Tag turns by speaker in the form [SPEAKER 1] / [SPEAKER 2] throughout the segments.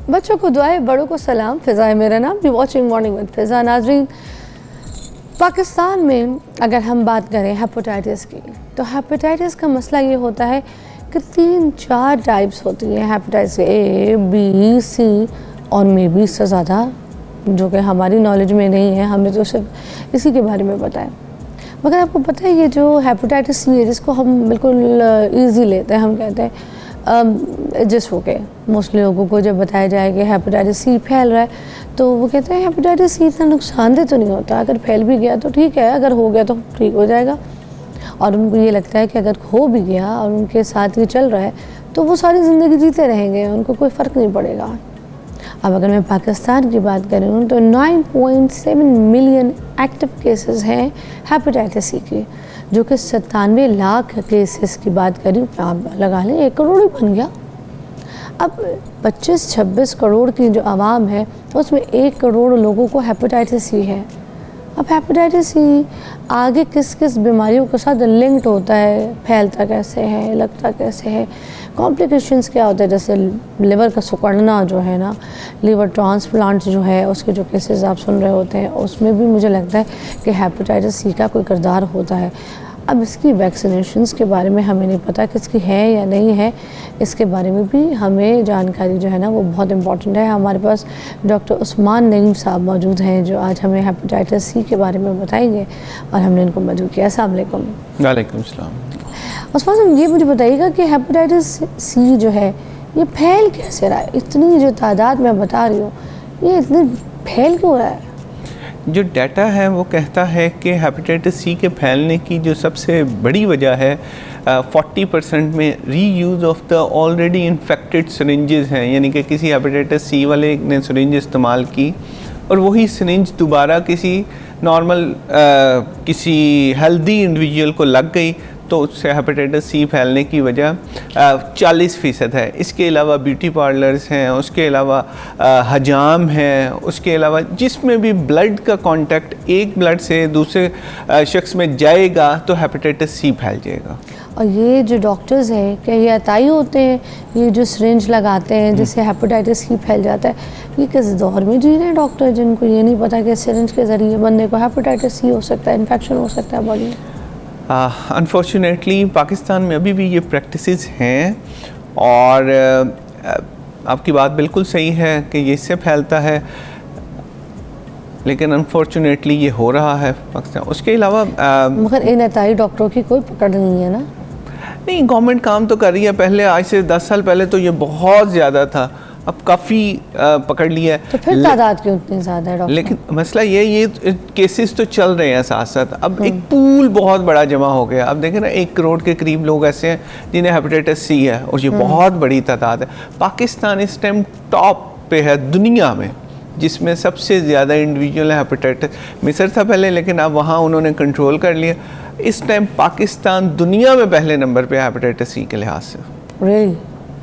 [SPEAKER 1] बच्चों को दुआएं, बड़ों को सलाम। फ़िज़ा है मेरा नाम। यू वॉचिंग मॉर्निंग विद फ़िज़ा। नाज़रीन, पाकिस्तान में अगर हम बात करें हेपेटाइटिस की, तो हेपेटाइटिस का मसला ये होता है कि 3-4 टाइप्स होती हैं हेपेटाइटिस, A, B, C और मे बी इससे ज़्यादा, जो कि हमारी नॉलेज में नहीं है, हमें तो सिर्फ इसी के बारे में पता है। मगर आपको पता है ये जो हेपेटाइटिस सी है, जिसको हम बिल्कुल ईजी लेते हैं, हम कहते हैं जिस हो के मोस्टली लोगों को जब बताया जाए कि हेपेटाइटिस सी फैल रहा है, तो वो कहते हैं हेपेटाइटिस सी इतना नुकसानदेह तो नहीं होता, अगर फैल भी गया तो ठीक है, अगर हो गया तो ठीक हो जाएगा। और उनको ये लगता है कि अगर हो भी गया और उनके साथ ये चल रहा है तो वो सारी ज़िंदगी जीते रहेंगे, उनको कोई फ़र्क नहीं पड़ेगा। अब अगर मैं पाकिस्तान की बात करूँ तो 9.7 मिलियन एक्टिव केसेस हैं हेपेटाइटिस सी के, जो कि 97 लाख केसेस की बात करी, आप लगा लें 1 करोड़ ही बन गया। अब 25-26 करोड़ की जो आवाम है उसमें 1 करोड़ लोगों को हेपेटाइटिस सी है। अब हेपेटाइटिस सी आगे किस किस बीमारियों के साथ लिंक्ड होता है, फैलता कैसे है, लगता कैसे है, कॉम्प्लिकेशंस क्या होते हैं, जैसे लिवर का सिकुड़ना जो है ना, लिवर ट्रांसप्लांट जो है, उसके जो केसेस आप सुन रहे होते हैं, उसमें भी मुझे लगता है कि हेपेटाइटिस सी का कोई किरदार होता है। अब इसकी वैक्सीनेशंस के बारे में हमें नहीं पता कि इसकी है या नहीं है, इसके बारे में भी हमें जानकारी जो है ना वो बहुत इम्पॉर्टेंट है। हमारे पास डॉक्टर उस्मान नईम साहब मौजूद हैं, जो आज हमें हेपेटाइटिस सी के बारे में बताएंगे, और हमने इनको मौजूद किया। अस्सलाम वालेकुम।
[SPEAKER 2] वालेकुम सलाम।
[SPEAKER 1] उस्मान साहब, ये मुझे बताइएगा कि हेपेटाइटिस सी जो है ये फैल कैसे रहा है? इतनी जो तादाद मैं बता रही हूँ, ये इतनी फैल क्यों रहा है?
[SPEAKER 2] जो डाटा है वो कहता है कि हेपेटाइटिस सी के फैलने की जो सबसे बड़ी वजह है 40% में reuse of the already infected syringes हैं, यानी कि किसी हेपेटाइटिस सी वाले ने सिरिंज इस्तेमाल की और वही सिरिंज दोबारा किसी नॉर्मल किसी हेल्दी इंडिविजुअल को लग गई, तो उससे हेपेटाइटिस सी फैलने की वजह 40% है। इसके अलावा ब्यूटी पार्लर्स हैं, उसके अलावा हजाम हैं, उसके अलावा जिसमें भी ब्लड का कांटेक्ट एक ब्लड से दूसरे शख्स में जाएगा तो हेपेटाइटिस सी फैल जाएगा।
[SPEAKER 1] और ये जो डॉक्टर्स हैं, क्या ये अताई होते हैं, ये जो सिरिंज लगाते हैं जिससे हेपेटाइटिस सी फैल जाता है, ये किस दौर में जी रहे हैं डॉक्टर, जिनको ये नहीं पता कि सिरिंज के ज़रिए बंदे को हेपेटाइटिस सी हो सकता है, इन्फेक्शन हो सकता है बॉडी में?
[SPEAKER 2] अनफॉर्चुनेटली पाकिस्तान में अभी भी ये प्रैक्टिसेस हैं, और आपकी बात बिल्कुल सही है कि ये इससे फैलता है, लेकिन अनफॉर्चुनेटली ये हो रहा है पाकिस्तान। उसके अलावा
[SPEAKER 1] मगर इन अताई डॉक्टरों की कोई पकड़ नहीं है ना?
[SPEAKER 2] नहीं, गवर्नमेंट काम तो कर रही है। पहले आज से 10 साल पहले तो ये बहुत ज़्यादा था, अब काफ़ी पकड़ लिया है।
[SPEAKER 1] तो फिर तादाद क्यों इतनी ज़्यादा है डॉक्टर?
[SPEAKER 2] लेकिन मसला ये केसेस तो चल रहे हैं साथ साथ। अब एक पूल बहुत बड़ा जमा हो गया। अब देखें ना, 1 करोड़ के करीब लोग ऐसे हैं जिन्हें हेपेटाइटिस सी है, और ये बहुत बड़ी तादाद है। पाकिस्तान इस टाइम टॉप पे है दुनिया में, जिसमें सबसे ज़्यादा इंडिविजुअल है हेपेटाइटिस। मिस्र था पहले, लेकिन अब वहाँ उन्होंने कंट्रोल कर लिया। इस टाइम पाकिस्तान दुनिया में पहले नंबर पे है हेपेटाइटिस सी के लिहाज से।
[SPEAKER 1] रियली?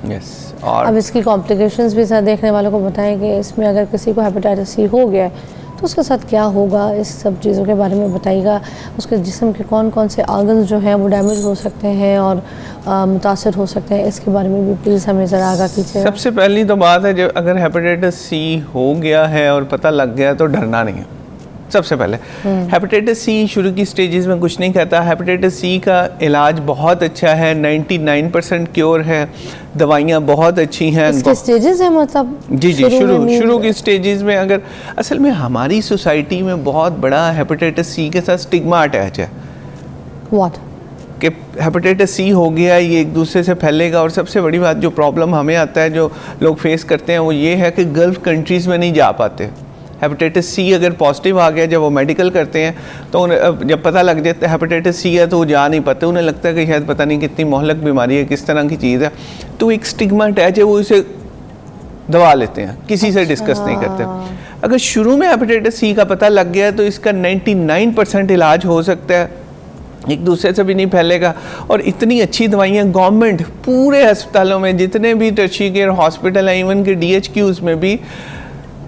[SPEAKER 2] यस। और
[SPEAKER 1] अब इसकी कॉम्प्लिकेशंस भी सर देखने वालों को बताएं कि इसमें अगर किसी को हेपेटाइटिस सी हो गया है तो उसके साथ क्या होगा, इस सब चीज़ों के बारे में बताइएगा। उसके जिस्म के कौन कौन से ऑर्गन्स जो हैं वो डैमेज हो सकते हैं और मुतासर हो सकते हैं, इसके बारे में भी प्लीज़ हमें ज़रा आगाह कीजिए।
[SPEAKER 2] सबसे पहली तो बात है, जब अगर हेपेटाइटिस सी हो गया है और पता लग गया तो डरना नहीं है। सबसे पहले हेपेटाइटिस सी शुरू की स्टेजेस में कुछ नहीं कहता। हेपेटाइटिस सी का इलाज बहुत अच्छा है, 99% क्योर है, दवाइयाँ बहुत अच्छी हैं।
[SPEAKER 1] इसके स्टेजेस हैं मतलब?
[SPEAKER 2] जी शुरू की स्टेजेस में, अगर असल में हमारी सोसाइटी में बहुत बड़ा हेपेटाइटिस सी के साथ स्टिग्मा अटैच है।
[SPEAKER 1] व्हाट?
[SPEAKER 2] कि हेपेटाइटिस सी हो गया, ये एक दूसरे से फैलेगा। और सबसे बड़ी बात जो प्रॉब्लम हमें आता है, जो लोग फेस करते हैं, वो ये है कि गल्फ़ कंट्रीज़ में नहीं जा पाते। हेपेटाइटिस सी अगर पॉजिटिव आ गया, जब वो मेडिकल करते हैं तो उन्हें जब पता लग जाता है हेपेटाइटिस सी है तो वो जा नहीं पाते। उन्हें लगता है कि शायद पता नहीं कितनी मोहलक बीमारी है, किस तरह की चीज़ है, तो एक स्टिग्मा अटैच है, वो इसे दबा लेते हैं, किसी से डिस्कस नहीं करते। अगर शुरू में हेपेटाइटिस सी का पता लग गया तो इसका 99% इलाज हो सकता है, एक दूसरे से भी नहीं फैलेगा। और इतनी अच्छी दवाइयाँ गवर्नमेंट पूरे अस्पतालों में, जितने भी टर्शियरी केयर हॉस्पिटल हैं, इवन के DHQs में भी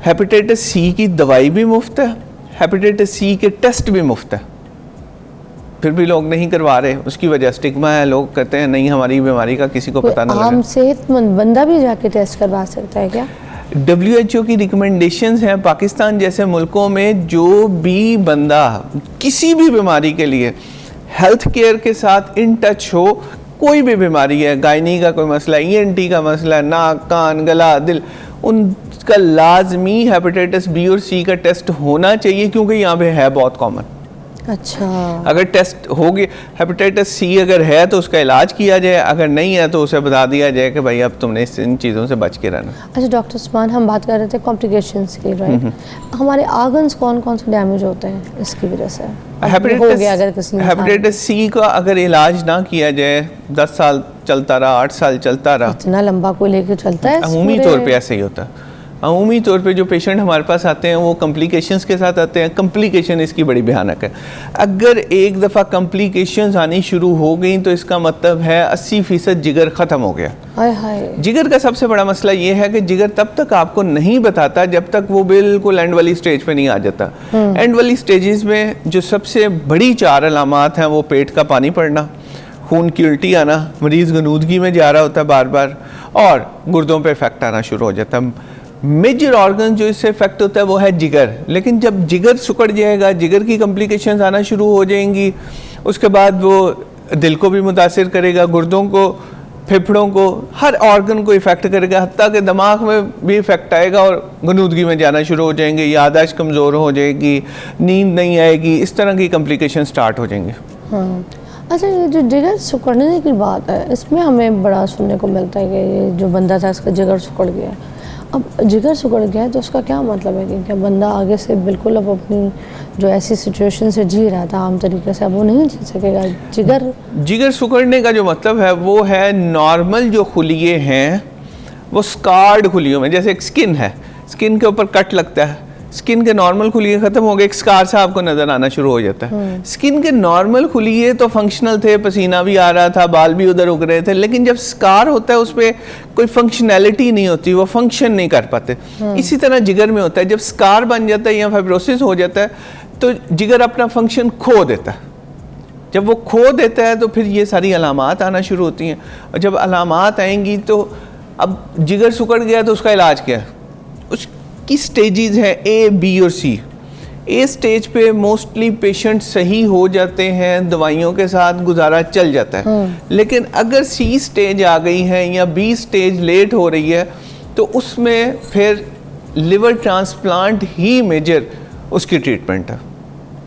[SPEAKER 2] हेपेटाइटिस सी की दवाई भी मुफ्त है, हेपेटाइटिस सी के टेस्ट भी मुफ्त है। फिर भी लोग नहीं करवा रहे, उसकी वजह स्टिग्मा है। लोग कहते हैं नहीं, हमारी बीमारी का किसी को पता ना लगे।
[SPEAKER 1] आम सेहतमंद बंदा भी जाके टेस्ट करवा सकता है क्या?
[SPEAKER 2] WHO की रिकमेंडेशंस हैं पाकिस्तान जैसे मुल्कों में, जो भी बंदा किसी भी बीमारी के लिए हेल्थ केयर के साथ इन टच हो, कोई भी बीमारी है, गायनी का कोई मसला है, ENT का मसला है, नाक कान गला दिल, उनका लाजमी हेपेटाइटिस बी और सी का टेस्ट होना चाहिए, क्योंकि यहाँ पे है बहुत कॉमन।
[SPEAKER 1] अच्छा,
[SPEAKER 2] अगर टेस्ट हो गया हेपेटाइटिस सी अगर है तो उसका इलाज किया जाए, अगर नहीं है तो उसे बता दिया जाए कि भाई अब तुमने इन चीज़ों से बच के रहना।
[SPEAKER 1] अच्छा डॉक्टर उस्मान, हम बात कर रहे थे कॉम्प्लिकेशंस की, राइट? हमारे आर्गन्स कौन कौन से डैमेज होते हैं इसकी वजह से?
[SPEAKER 2] हेपेटाइटिस सी का अगर इलाज ना किया जाए, 10 साल चलता रहा, 8 साल चलता रहा,
[SPEAKER 1] इतना लंबा कोई लेके चलता है?
[SPEAKER 2] अमूमी तौर पे ऐसे ही होता है। अमूमी तौर पे जो पेशेंट हमारे पास आते हैं वो कम्प्लिकेशंस के साथ आते हैं। कम्प्लिकेशन इसकी बड़ी भयानक है। अगर एक दफ़ा कम्प्लिकेशंस आनी शुरू हो गई तो इसका मतलब है 80% जिगर ख़त्म हो गया।
[SPEAKER 1] हाय हाय।
[SPEAKER 2] जिगर का सबसे बड़ा मसला ये है कि जिगर तब तक आपको नहीं बताता जब तक वो बिल्कुल एंड वाली स्टेज पे नहीं आ जाता। एंड वाली स्टेजेस में जो सबसे बड़ी 4 अलामात हैं वो पेट का पानी पड़ना, खून की उल्टी आना, मरीज़ गनूदगी में जा रहा होता है बार बार, और गुर्दों पे इफेक्ट आना शुरू हो जाता है। मेजर ऑर्गन जो इससे इफेक्ट होता है वो है जिगर। लेकिन जब जिगर सुकड़ जाएगा, जिगर की कम्प्लिकेशंस आना शुरू हो जाएंगी, उसके बाद वो दिल को भी मुतासिर करेगा, गुर्दों को, फेफड़ों को, हर ऑर्गन को इफेक्ट करेगा, हत्ता के दिमाग में भी इफेक्ट आएगा और गनूदगी में जाना शुरू हो जाएंगे, याददाश्त कमज़ोर हो जाएगी, नींद नहीं आएगी, इस तरह की कम्प्लिकेशन स्टार्ट हो जाएंगी।
[SPEAKER 1] अच्छा, ये जो जिगर सुकड़ने की बात है, इसमें हमें बड़ा सुनने को मिलता है कि ये जो बंदा था इसका जिगर सुकड़ गया। अब जिगर सुकड़ गया है तो उसका क्या मतलब है कि क्या बंदा आगे से बिल्कुल अब अपनी जो ऐसी सिचुएशन से जी रहा था आम तरीके से, अब वो नहीं जी सकेगा? जिगर
[SPEAKER 2] सुकड़ने का जो मतलब है वो है नॉर्मल जो खुलिये हैं वो स्कार्ड खुलियों में, जैसे एक स्किन है, स्किन के ऊपर कट लगता है, स्किन के नॉर्मल खुलिये खत्म हो गए, एक स्कार सा आपको नजर आना शुरू हो जाता है। स्किन के नॉर्मल खुलिये तो फंक्शनल थे, पसीना भी आ रहा था, बाल भी उधर उग रहे थे, लेकिन जब स्कार होता है उसमें कोई फंक्शनैलिटी नहीं होती, वो फंक्शन नहीं कर पाते। इसी तरह जिगर में होता है, जब स्कार बन जाता है या फाइब्रोसिस हो जाता है तो जिगर अपना फंक्शन खो देता है। जब वो खो देता है तो फिर ये सारी अलामात आना शुरू होती हैं, और जब अलामात आएंगी तो अब जिगर सुकड़ गया तो उसका इलाज क्या है? की स्टेजेस हैं A, B और C। A स्टेज पे मोस्टली पेशेंट सही हो जाते हैं, दवाइयों के साथ गुजारा चल जाता है। लेकिन अगर C स्टेज आ गई है या B स्टेज लेट हो रही है तो उसमें फिर लिवर ट्रांसप्लांट ही मेजर उसकी ट्रीटमेंट है।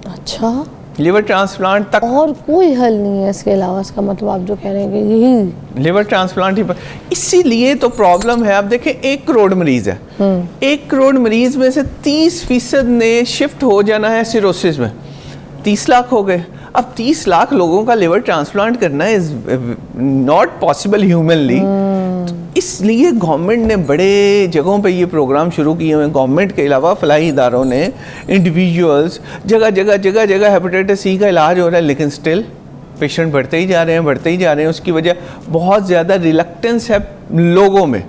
[SPEAKER 1] अच्छा,
[SPEAKER 2] लिवर ट्रांसप्लांट तक
[SPEAKER 1] और कोई हल नहीं है इसके अलावा? इसका मतलब आप जो कह रहे हैं कि यही
[SPEAKER 2] लिवर ट्रांसप्लांट ही। इसीलिए तो प्रॉब्लम है। आप देखें 1 करोड़ मरीज है, 1 करोड़ मरीज में से 30% ने शिफ्ट हो जाना है सिरोसिस में। 30 लाख हो गए। अब 30 लाख लोगों का लिवर ट्रांसप्लांट करना इज नॉट पॉसिबल ह्यूमनली। इसलिए गवर्नमेंट ने बड़े जगहों पे ये प्रोग्राम शुरू किए हुए हैं। गवर्नमेंट के अलावा फलाही इदारों ने, इंडिविजुअल्स, जगह जगह हेपेटाइटिस सी का इलाज हो रहा है, लेकिन स्टिल पेशेंट बढ़ते ही जा रहे हैं। उसकी वजह बहुत ज़्यादा रिलक्टेंस है लोगों में,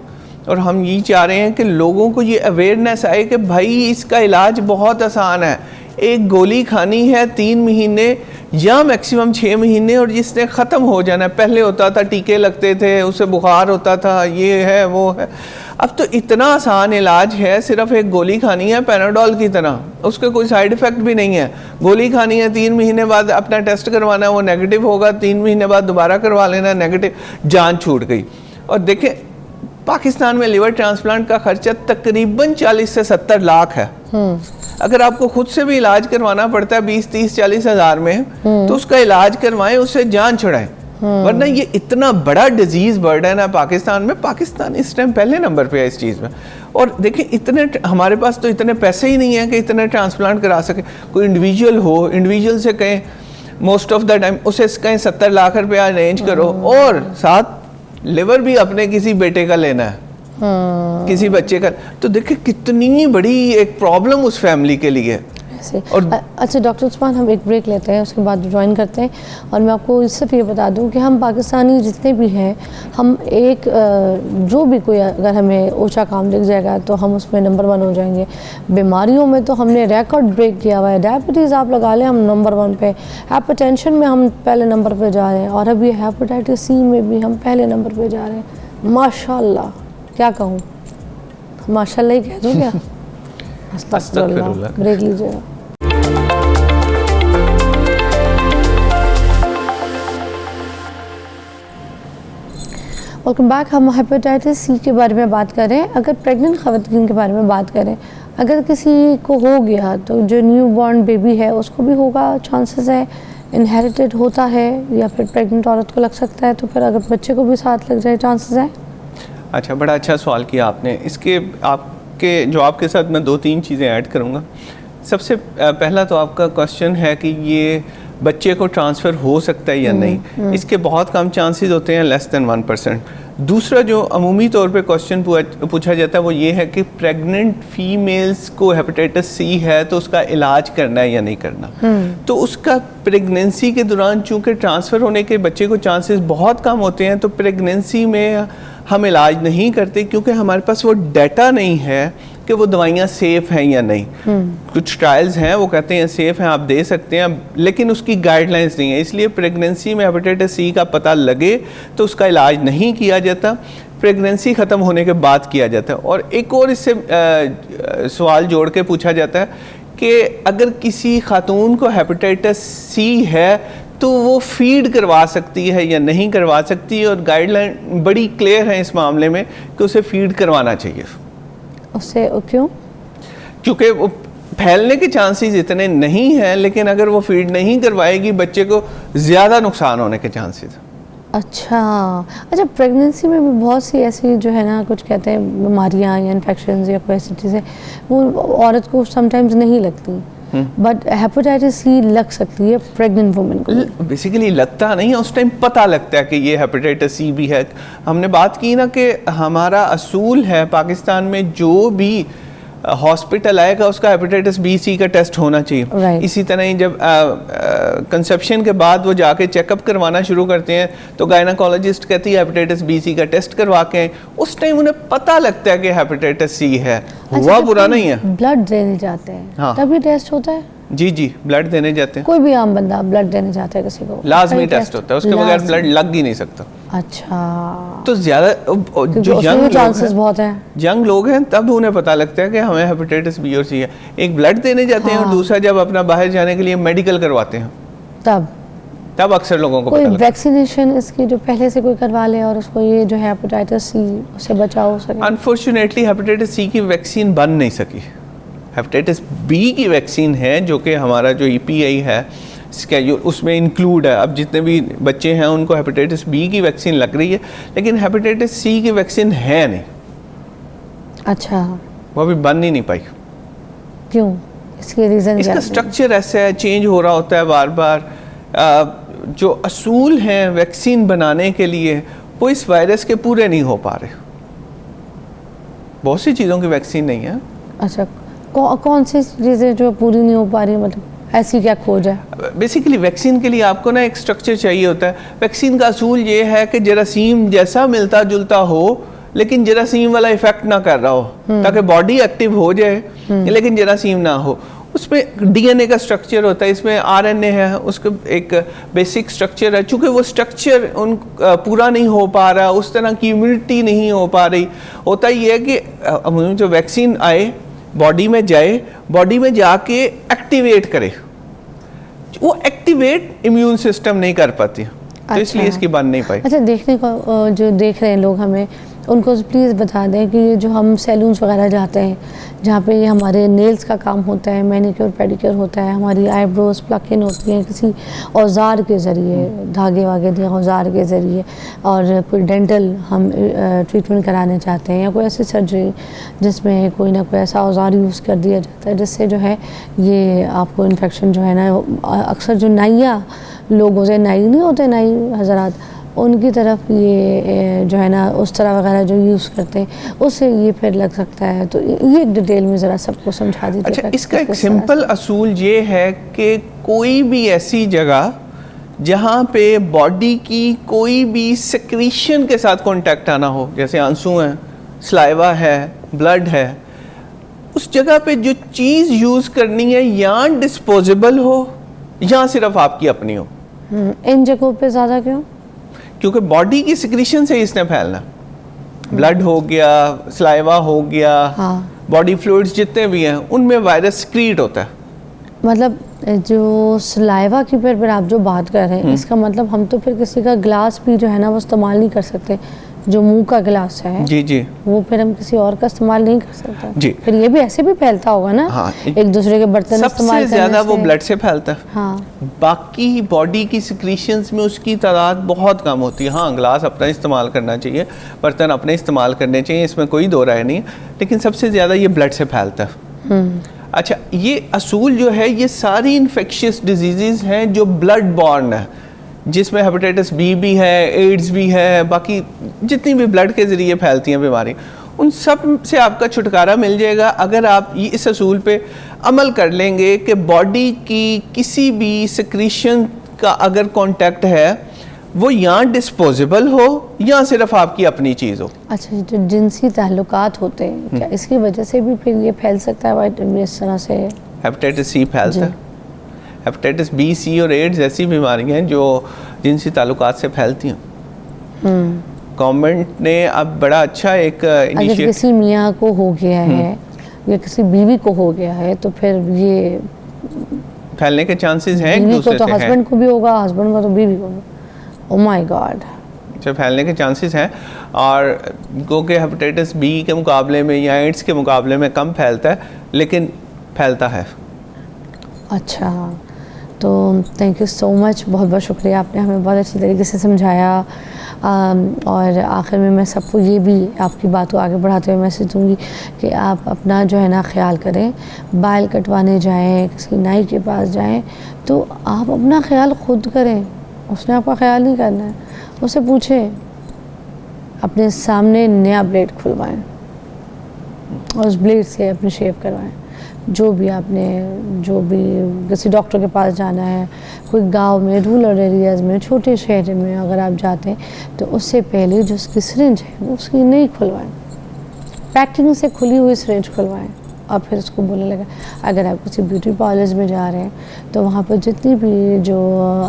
[SPEAKER 2] और हम ये चाह रहे हैं कि लोगों को ये अवेयरनेस आए कि भाई इसका इलाज बहुत आसान है। एक गोली खानी है 3 महीने या मैक्सिमम 6 महीने, और जिसने ख़त्म हो जाना है। पहले होता था टीके लगते थे, उससे बुखार होता था, ये है वो है। अब तो इतना आसान इलाज है, सिर्फ एक गोली खानी है पैराडोल की तरह, उसके कोई साइड इफ़ेक्ट भी नहीं है। गोली खानी है, 3 महीने बाद अपना टेस्ट करवाना है, वो नेगेटिव होगा, 3 महीने बाद दोबारा करवा लेना, नेगेटिव, जान छूट गई। और देखें पाकिस्तान में लिवर ट्रांसप्लांट का खर्चा तकरीबन 40 से 70 लाख है। अगर आपको खुद से भी इलाज करवाना पड़ता है 20, 30, 40 हज़ार में, तो उसका इलाज करवाएं, उससे जान छुड़ाएं। वरना ये इतना बड़ा डिजीज बर्डन है पाकिस्तान में। पाकिस्तान इस टाइम पहले नंबर पे है इस चीज़ में। और देखिए इतने हमारे पास तो इतने पैसे ही नहीं है कि इतने ट्रांसप्लांट करा सके। कोई इंडिविजुअल हो, इंडिविजुअल से कहें, मोस्ट ऑफ द टाइम उसे कहें 70 लाख रुपया अरेंज करो, और साथ लिवर भी अपने किसी बेटे का लेना है, किसी बच्चे का, तो देखिए कितनी बड़ी एक प्रॉब्लम उस फैमिली के लिए।
[SPEAKER 1] और अच्छा डॉक्टर उस्मान, हम एक ब्रेक लेते हैं, उसके बाद ज्वाइन करते हैं। और मैं आपको सिर्फ ये बता दूं कि हम पाकिस्तानी जितने भी हैं, हम एक जो भी कोई अगर हमें ऊंचा काम दिख जाएगा तो हम उसमें नंबर 1 हो जाएंगे। बीमारियों में तो हमने रिकॉर्ड ब्रेक किया हुआ है। डायबिटीज़ आप लगा लें, हम नंबर 1 पे। हाइपरटेंशन में हम पहले नंबर पे जा रहे हैं, और अभी हेपेटाइटिस सी में भी हम पहले नंबर पे जा रहे हैं। माशाल्लाह, क्या कहूँ। माशाल्लाह ही कह दूँ क्या?
[SPEAKER 2] अस्तगफिरुल्लाह।
[SPEAKER 1] ब्रेक लीजिएगा। Welcome back. हम हेपेटाइटिस सी के बारे में बात कर रहे हैं। अगर प्रेग्नेंट ख़वातीन के बारे में बात करें, अगर किसी को हो गया तो जो न्यू बॉर्न बेबी है उसको भी होगा, चांसेस है, इनहेरिटेड होता है, या फिर प्रेग्नेंट औरत को लग सकता है, तो फिर अगर बच्चे को भी साथ लग जाए चांसेस है?
[SPEAKER 2] अच्छा, बड़ा अच्छा सवाल किया आपने। इसके आपके जवाब के साथ मैं 2-3 चीज़ें ऐड करूँगा। सबसे पहला तो आपका क्वेश्चन है कि ये बच्चे को ट्रांसफ़र हो सकता है या नहीं। इसके बहुत कम चांसेस होते हैं, लेस देन 1%। दूसरा जो अमूमी तौर पे क्वेश्चन पूछा जाता है वो ये है कि प्रेग्नेंट फीमेल्स को हेपेटाइटिस सी है तो उसका इलाज करना है या नहीं करना। तो उसका प्रेगनेंसी के दौरान चूँकि ट्रांसफ़र होने के बच्चे को चांसेस बहुत कम होते हैं, तो प्रेगनेंसी में हम इलाज नहीं करते क्योंकि हमारे पास वो डाटा नहीं है कि वो दवाइयाँ सेफ़ हैं या नहीं। कुछ ट्रायल्स हैं वो कहते हैं सेफ़ हैं, आप दे सकते हैं, लेकिन उसकी गाइडलाइंस नहीं है। इसलिए प्रेगनेंसी में हेपेटाइटिस सी का पता लगे तो उसका इलाज नहीं किया जाता, प्रेगनेंसी ख़त्म होने के बाद किया जाता है। और एक और इससे सवाल जोड़ के पूछा जाता है कि अगर किसी खातून को हेपेटाइटिस सी है तो वो फीड करवा सकती है या नहीं करवा सकती, और गाइडलाइन बड़ी क्लियर है इस मामले में कि उसे फीड करवाना चाहिए।
[SPEAKER 1] उससे क्यों? क्योंकि
[SPEAKER 2] वो फैलने के चांसेस इतने नहीं हैं, लेकिन अगर वो फीड नहीं करवाएगी बच्चे को ज़्यादा नुकसान होने के चांसेस।
[SPEAKER 1] अच्छा, प्रेगनेंसी में भी बहुत सी ऐसी जो है ना, कुछ कहते हैं बीमारियाँ या इन्फेक्शंस या कोई ऐसी चीज़ें वो औरत को समटाइम्स नहीं लगती, बट हेपेटाइटिस सी लग सकती है प्रेग्नेंट वुमेन को।
[SPEAKER 2] बेसिकली लगता नहीं है, उस टाइम पता लगता है कि ये हेपेटाइटिस सी भी है। हमने बात की ना कि हमारा असूल है पाकिस्तान में जो भी हॉस्पिटल आएगा उसका हेपेटाइटिस बी सी का टेस्ट होना चाहिए। इसी तरह ही जब कंसेप्शन के बाद वो जाके चेकअप करवाना शुरू करते हैं तो गायनाकोलॉजिस्ट कहती है हेपेटाइटिस बी सी का टेस्ट करवा के, उस टाइम उन्हें पता लगता है कि हेपेटाइटिस सी है। हुआ बुरा नहीं है।
[SPEAKER 1] ब्लड देने जाते हैं,
[SPEAKER 2] हाँ,
[SPEAKER 1] तभी टेस्ट होता है।
[SPEAKER 2] जी, ब्लड देने जाते हैं।
[SPEAKER 1] कोई भी आम बंदा ब्लड देने जाता है किसी को,
[SPEAKER 2] लाजमी टेस्ट होता है, उसके बगैर ब्लड लग ही नहीं सकता।
[SPEAKER 1] अच्छा,
[SPEAKER 2] तो ज्यादा जो यंग लोग हैं तब उन्हें पता लगता है कि हमें हेपेटाइटिस बी और सी है। एक ब्लड देने जाते हैं और दूसरा जब अपना बाहर जाने के लिए मेडिकल करवाते हैं तब अक्सर लोगों को
[SPEAKER 1] कोई वैक्सीनेशन इसकी जो पहले से कोई करवा ले और उसको ये जो है हेपेटाइटिस सी से बचाव हो सके।
[SPEAKER 2] अनफॉर्चुनेटली हेपेटाइटिस सी की वैक्सीन बन नहीं सकी। हेपेटाइटिस बी की वैक्सीन है जो कि हमारा जो EPI है स्केड्यूल उसमें इंक्लूड है। अब जितने भी बच्चे हैं उनको हेपेटाइटिस बी की वैक्सीन लग रही है, लेकिन हेपेटाइटिस सी की वैक्सीन है नहीं।
[SPEAKER 1] अच्छा,
[SPEAKER 2] वो अभी बन ही नहीं पाई।
[SPEAKER 1] क्यों? इसके रीज़न
[SPEAKER 2] इसका स्ट्रक्चर ऐसा है, चेंज हो रहा होता है बार बार। जो असूल हैं वैक्सीन बनाने के लिए वो इस वायरस के पूरे नहीं हो पा रहे। बहुत सी चीज़ों की वैक्सीन नहीं है।
[SPEAKER 1] अच्छा, कौन सी चीज़ें जो पूरी नहीं हो पा रही, मतलब ऐसी क्या खोज है?
[SPEAKER 2] बेसिकली वैक्सीन के लिए आपको ना एक स्ट्रक्चर चाहिए होता है। वैक्सीन का असूल ये है कि जरासीम जैसा मिलता जुलता हो लेकिन जरासीम वाला इफेक्ट ना कर रहा हो, ताकि बॉडी एक्टिव हो जाए लेकिन जरासीम ना हो। उसमें DNA का स्ट्रक्चर होता है, इसमें RNA है, उसका एक बेसिक स्ट्रक्चर है। चूँकि वो स्ट्रक्चर पूरा नहीं हो पा रहा, उस तरह की इम्यूनिटी नहीं हो पा रही, होता ये है कि जो वैक्सीन आए बॉडी में जाए, बॉडी में जाके एक्टिवेट करे, वो एक्टिवेट इम्यून सिस्टम नहीं कर पाती। तो इसलिए इसकी बन नहीं पाई।
[SPEAKER 1] अच्छा, देखने को जो देख रहे हैं लोग हमें, उनको प्लीज़ बता दें कि ये जो हम सैलून्स वगैरह जाते हैं जहाँ पे ये हमारे नेल्स का काम होता है, मैनिक्योर पेडिक्योर होता है, हमारी आईब्रोज प्लक इन होती हैं किसी औजार के ज़रिए, धागे वागे दिए औजार के ज़रिए, और कोई डेंटल हम ट्रीटमेंट कराने चाहते हैं या कोई ऐसी सर्जरी जिसमें कोई ना कोई ऐसा औजार यूज़ कर दिया जाता है जिससे जो है ये आपको इन्फेक्शन जो है ना, अक्सर जो नाइया लोग होते हैं, नाई नहीं होते, नाई हजरात, उनकी तरफ ये जो है ना उस तरह वगैरह जो यूज़ करते हैं उससे ये फिर लग सकता है। तो ये एक डिटेल में ज़रा सबको समझा दीजिए।
[SPEAKER 2] अच्छा, इसका एक सिंपल असूल ये है कि कोई भी ऐसी जगह जहाँ पे बॉडी की कोई भी सिक्रीशन के साथ कांटेक्ट आना हो, जैसे आंसू हैं, सलाइवा है, ब्लड है, उस जगह पे जो चीज़ यूज़ करनी है या डिस्पोजेबल हो या सिर्फ आपकी अपनी हो।
[SPEAKER 1] इन जगहों पे ज़्यादा क्यों?
[SPEAKER 2] क्योंकि बॉडी की सिक्रीशन से इसने फैलना। ब्लड हो गया, सलाइवा हो गया,
[SPEAKER 1] हाँ।
[SPEAKER 2] बॉडी फ्लूइड्स जितने भी हैं उनमें वायरस सक्रीट होता है।
[SPEAKER 1] मतलब जो सलाइवा की फिर आप जो बात कर रहे हैं, इसका मतलब हम तो फिर किसी का ग्लास भी जो है ना वो इस्तेमाल नहीं कर सकते, जो मुंह का गिलास है
[SPEAKER 2] जी जी,
[SPEAKER 1] वो फिर हम किसी और का इस्तेमाल नहीं कर सकते
[SPEAKER 2] जी।
[SPEAKER 1] फिर ये भी ऐसे भी फैलता होगा ना।
[SPEAKER 2] हाँ,
[SPEAKER 1] एक दूसरे के बर्तन इस्तेमाल
[SPEAKER 2] सबसे
[SPEAKER 1] करने
[SPEAKER 2] ज़्यादा वो
[SPEAKER 1] से।
[SPEAKER 2] ब्लड से फैलता है।
[SPEAKER 1] हाँ।
[SPEAKER 2] बाकी बॉडी की सिक्रीशंस में उसकी तादाद बहुत कम होती है। हाँ, ग्लास अपना इस्तेमाल करना चाहिए, बर्तन अपने इस्तेमाल करने चाहिए, इसमें कोई दो राय नहीं है, लेकिन सबसे ज़्यादा ये ब्लड से फैलता है। अच्छा, ये असूल जो है ये सारी इन्फेक्शियस डिजीज़ हैं जो ब्लड बॉर्न है, जिसमें हेपेटाइटिस बी भी है, एड्स भी है, बाकी जितनी भी ब्लड के ज़रिए फैलती हैं बीमारी, उन सब से आपका छुटकारा मिल जाएगा अगर आप ये इस असूल पे अमल कर लेंगे कि बॉडी की किसी भी सिक्रीशन का अगर कांटेक्ट है वो या डिस्पोजेबल हो या सिर्फ आपकी अपनी चीज़ हो।
[SPEAKER 1] अच्छा, जो जिनसी ताल्लुकात होते हैं क्या इसकी वजह से भी फिर ये फैल सकता है वाइटमिन इस तरह से?
[SPEAKER 2] हेपेटाइटिस सी फैलता है। हेपेटाइटिस बी, सी और एड्स ऐसी बीमारियां हैं जो जिनसी ताल्लुकात से फैलती हैं। गवर्नमेंट ने अब बड़ा अच्छा एक
[SPEAKER 1] अगर किसी मियाँ को हो गया है या किसी बीवी को हो गया है तो फिर ये
[SPEAKER 2] फैलने के चांसेस हैं।
[SPEAKER 1] बीवी को तो हस्बैंड को भी होगा, हस्बैंड को तो बीवी को भी। ओह माय गॉड,
[SPEAKER 2] फैलने के चांसेस हैं। और क्योंकि हेपेटाइटिस बी के मुकाबले में या एड्स के मुकाबले में कम फैलता है, लेकिन फैलता है।
[SPEAKER 1] अच्छा, तो थैंक यू सो मच, बहुत बहुत शुक्रिया, आपने हमें बहुत अच्छी तरीके से समझाया। और आखिर में मैं सबको ये भी आपकी बात को आगे बढ़ाते हुए मैसेज दूँगी कि आप अपना जो है ना ख्याल करें, बाल कटवाने जाएं, किसी नाई के पास जाएं तो आप अपना ख्याल खुद करें, उसने आपका ख्याल नहीं करना है। उससे पूछें, अपने सामने नया ब्लेड खुलवाएं और उस ब्लेड से अपनी शेव करवाएं। जो भी किसी डॉक्टर के पास जाना है, कोई गांव में, रूरल एरियाज़ में, छोटे शहर में अगर आप जाते हैं तो उससे पहले जो उसकी सिरिंज है वो उसकी नहीं खुलवाएं, पैकिंग से खुली हुई सिरिंज खुलवाएं और फिर उसको बोलने लगा। अगर आप किसी ब्यूटी पार्लर में जा रहे हैं तो वहाँ पर जितनी भी जो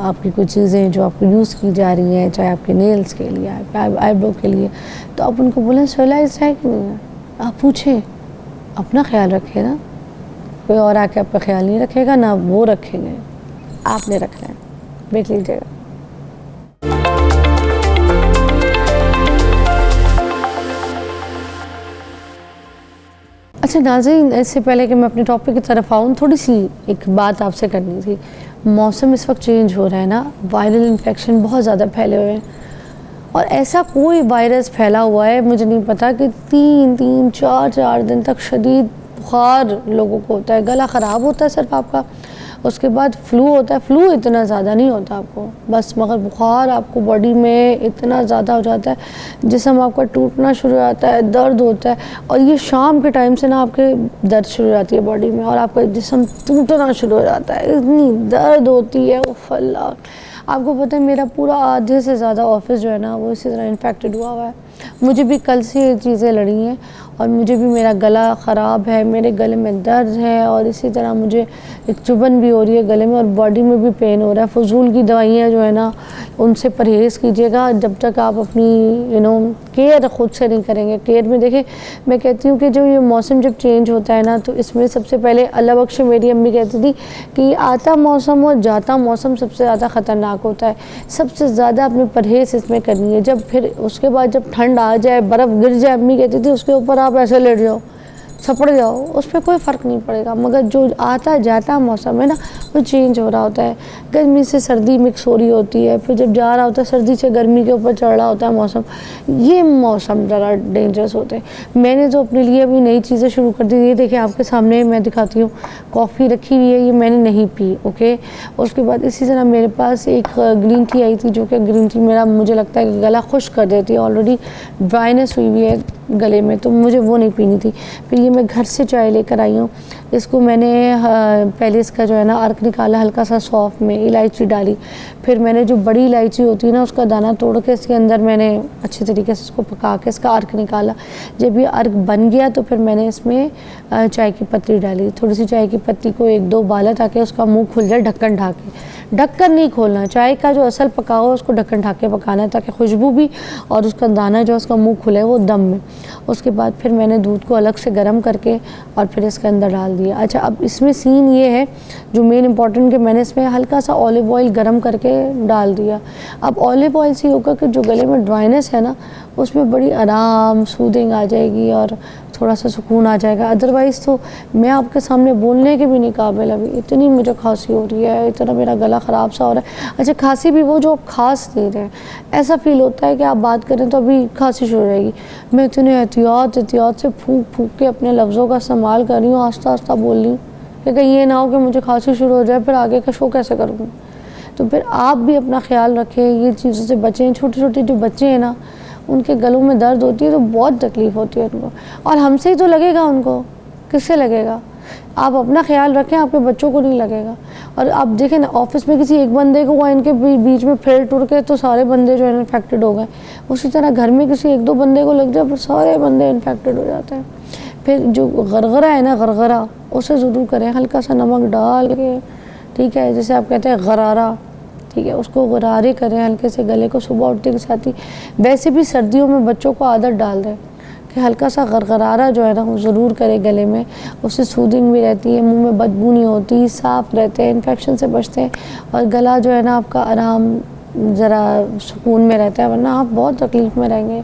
[SPEAKER 1] आपकी कुछ चीज़ें जो आपको यूज़ की जा रही हैं, चाहे आपके नेल्स के लिए, आईब्रो के लिए, तो आप उनको बोलें स्टेरिलाइज्ड है कि नहीं है। आप पूछें, अपना ख्याल रखें ना, कोई और आके आपका ख्याल नहीं रखेगा, ना वो रखेंगे, आपने रखना है। देख लीजिएगा। अच्छा नाज़रीन, इससे पहले कि मैं अपने टॉपिक की तरफ आऊँ, थोड़ी सी एक बात आपसे करनी थी। मौसम इस वक्त चेंज हो रहा है ना, वायरल इन्फेक्शन बहुत ज़्यादा फैले हुए हैं और ऐसा कोई वायरस फैला हुआ है मुझे नहीं पता कि 3-4 दिन तक शदीद बुखार लोगों को होता है, गला ख़राब होता है सिर्फ आपका, उसके बाद फ्लू होता है। फ्लू इतना ज़्यादा नहीं होता आपको बस, मगर बुखार आपको बॉडी में इतना ज़्यादा हो जाता है, जिस्म आपका टूटना शुरू हो जाता है, दर्द होता है। और ये शाम के टाइम से ना आपके दर्द शुरू हो जाती है बॉडी में और आपका जिस्म टूटना शुरू हो जाता है, इतनी दर्द होती है। उफ़ अल्लाह, आपको पता है मेरा पूरा आधे से ज़्यादा ऑफिस जो है ना वो इसी तरह इन्फेक्टेड हुआ है। मुझे भी कल से ये चीज़ें लड़ी हैं और मुझे भी मेरा गला ख़राब है, मेरे गले में दर्द है और इसी तरह मुझे एक चुभन भी हो रही है गले में और बॉडी में भी पेन हो रहा है। फजूल की दवाइयाँ जो है ना उनसे परहेज़ कीजिएगा जब तक आप अपनी केयर ख़ुद से नहीं करेंगे। केयर में देखें, मैं कहती हूँ कि जो ये मौसम जब चेंज होता है ना तो इसमें सबसे पहले अल्लाह बख्शे मेरी अम्मी कहती थी कि आता मौसम और जाता मौसम सबसे ज़्यादा ख़तरनाक होता है, सबसे ज़्यादा अपने परहेज़ इसमें करनी है। जब फिर उसके बाद जब ठंड आ जाए, बर्फ़ गिर जाए, अम्मी कहती थी उसके ऊपर आप ऐसे लेट जाओ, सपड़ जाओ, उस पर कोई फ़र्क नहीं पड़ेगा। मगर जो आता जाता मौसम है ना वो चेंज हो रहा होता है, गर्मी से सर्दी मिक्स हो रही होती है, फिर जब जा रहा होता है सर्दी से गर्मी के ऊपर चढ़ रहा होता है मौसम। ये मौसम ज़रा डेंजरस होते हैं। मैंने तो अपने लिए अभी नई चीज़ें शुरू कर दी। ये देखिए आपके सामने मैं दिखाती हूँ, कॉफ़ी रखी हुई है, ये मैंने नहीं पी, ओके। उसके बाद इसी तरह मेरे पास एक ग्रीन टी आई थी, जो कि ग्रीन टी मेरा मुझे लगता है कि गला खुश्क कर देती है, ऑलरेडी ड्राइनेस हुई हुई है गले में, तो मुझे वो नहीं पीनी थी। फिर ये मैं घर से चाय लेकर आई हूँ, इसको मैंने पहले इसका जो है ना अर्क निकाला हल्का सा सौंफ में, इलायची डाली, फिर मैंने जो बड़ी इलायची होती है ना उसका दाना तोड़ के इसके अंदर मैंने अच्छे तरीके से इसको पका के इसका अर्क निकाला। जब ये अर्क बन गया तो फिर मैंने इसमें चाय की पत्ती डाली, थोड़ी सी चाय की पत्ती को 1-2 उबाला ताकि उसका मुँह खुल जाए, ढक्कन ढाके, ढक्कन नहीं खोलना, चाय का जो असल पकाओ उसको ढक्कन ढाके पकाना है ताकि खुशबू भी और उसका दाना जो उसका मुंह खुले वो दम में। उसके बाद फिर मैंने दूध को अलग से गर्म करके और फिर इसके अंदर डाल दिया। अच्छा, अब इसमें सीन ये है जो मेन इंपॉर्टेंट कि मैंने इसमें हल्का सा ऑलिव ऑयल गर्म करके डाल दिया। अब ऑलिव ऑयल से होगा कि जो गले में ड्राइनेस है ना उसमें बड़ी आराम सूदिंग आ जाएगी और थोड़ा सा सुकून आ जाएगा। अदरवाइज़ तो मैं आपके सामने बोलने के भी नहीं काबिल, अभी इतनी मुझे खांसी हो रही है, इतना मेरा गला ख़राब सा हो रहा है। अच्छा, खांसी भी वो जो आप खांस दे रहे हैं, ऐसा फील होता है कि आप बात करें तो अभी खांसी शुरू हो जाएगी। मैं इतने एहतियात से फूंक फूंक के अपने लफ्ज़ों का इस्तेमाल कर रही हूँ, आस्ता आस्ता बोल रही हूँ कि कहीं ये ना हो कि मुझे खांसी शुरू हो जाए, फिर आगे का शो कैसे करूँगी। तो फिर आप भी अपना ख्याल रखें, ये चीज़ों से बचें। छोटे छोटे जो बच्चे हैं ना उनके गलों में दर्द होती है तो बहुत तकलीफ़ होती है उनको, और हमसे ही तो लगेगा, उनको किससे लगेगा। आप अपना ख्याल रखें, आपके बच्चों को नहीं लगेगा। और आप देखें ना ऑफिस में किसी एक बंदे को हुआ, इनके बीच में फिर टुर के तो सारे बंदे जो है इन्फेक्टेड हो गए। उसी तरह घर में किसी 1-2 बंदे को लग जाए पर सारे बंदे इन्फेक्टेड हो जाते हैं। फिर जो गरगरा है ना, गरगरा उसे ज़रूर करें, हल्का सा नमक डाल के, ठीक है, जैसे आप कहते हैं गरारा, ठीक है, उसको गरारे करें हल्के से गले को सुबह उठते के साथ ही। वैसे भी सर्दियों में बच्चों को आदत डाल दें कि हल्का सा गरगरारा जो है ना वो ज़रूर करें गले में, उससे सूदिंग भी रहती है, मुंह में बदबू नहीं होती, साफ़ रहते हैं, इन्फेक्शन से बचते हैं और गला जो है ना आपका आराम ज़रा सुकून में रहता है, वरना आप बहुत तकलीफ़ में रहेंगे।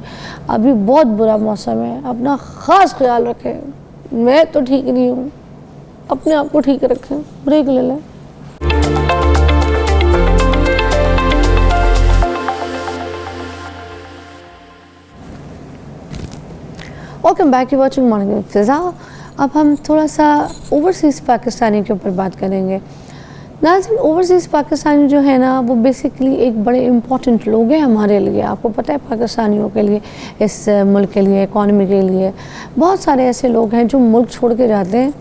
[SPEAKER 1] अभी बहुत बुरा मौसम है, अपना ख़ास ख्याल रखें। मैं तो ठीक नहीं हूँ, अपने आप को ठीक रखें। ब्रेक ले लें। Welcome back, you watching morning with Fiza. अब हम थोड़ा सा ओवरसीज़ पाकिस्तानी के ऊपर बात करेंगे। नाज़रीन, ओवरसीज़ पाकिस्तानी जो है ना वो बेसिकली एक बड़े इम्पॉर्टेंट लोग हैं हमारे लिए। आपको पता है पाकिस्तानियों के लिए, इस मुल्क के लिए, इकॉनमी के लिए बहुत सारे ऐसे लोग हैं जो मुल्क छोड़ के जाते हैं,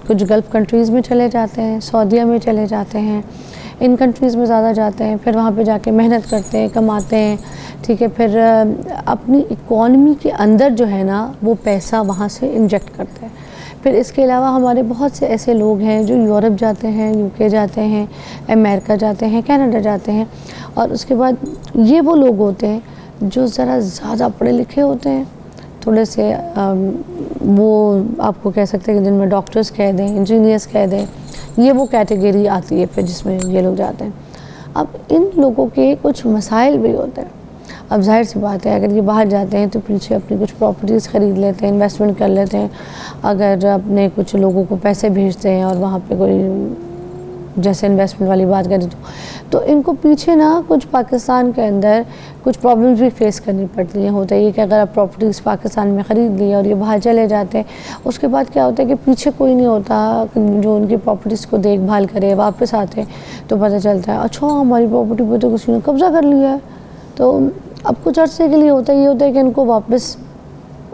[SPEAKER 1] कुछ गल्फ़ कंट्रीज़ में चले जाते हैं, सऊदीया में चले जाते हैं, इन कंट्रीज़ में ज़्यादा जाते हैं, फिर वहाँ पे जाके मेहनत करते हैं, कमाते हैं, ठीक है, फिर अपनी इकॉनमी के अंदर जो है ना वो पैसा वहाँ से इंजेक्ट करते हैं। फिर इसके अलावा हमारे बहुत से ऐसे लोग हैं जो यूरोप जाते हैं, यूके जाते हैं, अमेरिका जाते हैं, कनाडा जाते हैं, और उसके बाद ये वो लोग होते हैं जो ज़रा ज़्यादा पढ़े लिखे होते हैं, थोड़े से वो आपको कह सकते हैं कि जिनमें डॉक्टर्स कह दें, इंजीनियर्स कह दें, ये वो कैटेगरी आती है फिर जिसमें ये लोग जाते हैं। अब इन लोगों के कुछ मसाइल भी होते हैं। अब जाहिर सी बात है, अगर ये बाहर जाते हैं तो पीछे अपनी कुछ प्रॉपर्टीज़ ख़रीद लेते हैं, इन्वेस्टमेंट कर लेते हैं। अगर अपने कुछ लोगों को पैसे भेजते हैं और वहाँ पे कोई जैसे इन्वेस्टमेंट वाली बात करें तो इनको पीछे ना कुछ पाकिस्तान के अंदर कुछ प्रॉब्लम्स भी फेस करनी पड़ती हैं। होता है ये कि अगर आप प्रॉपर्टीज़ पाकिस्तान में ख़रीद ली और ये बाहर चले जाते हैं, उसके बाद क्या होता है कि पीछे कोई नहीं होता जो उनकी प्रॉपर्टीज़ को देखभाल करे। वापस आते हैं तो पता चलता है अच्छा हमारी प्रॉपर्टी पर तो किसी ने कब्ज़ा कर लिया है। तो अब कुछ अर्से के लिए होता है कि इनको वापस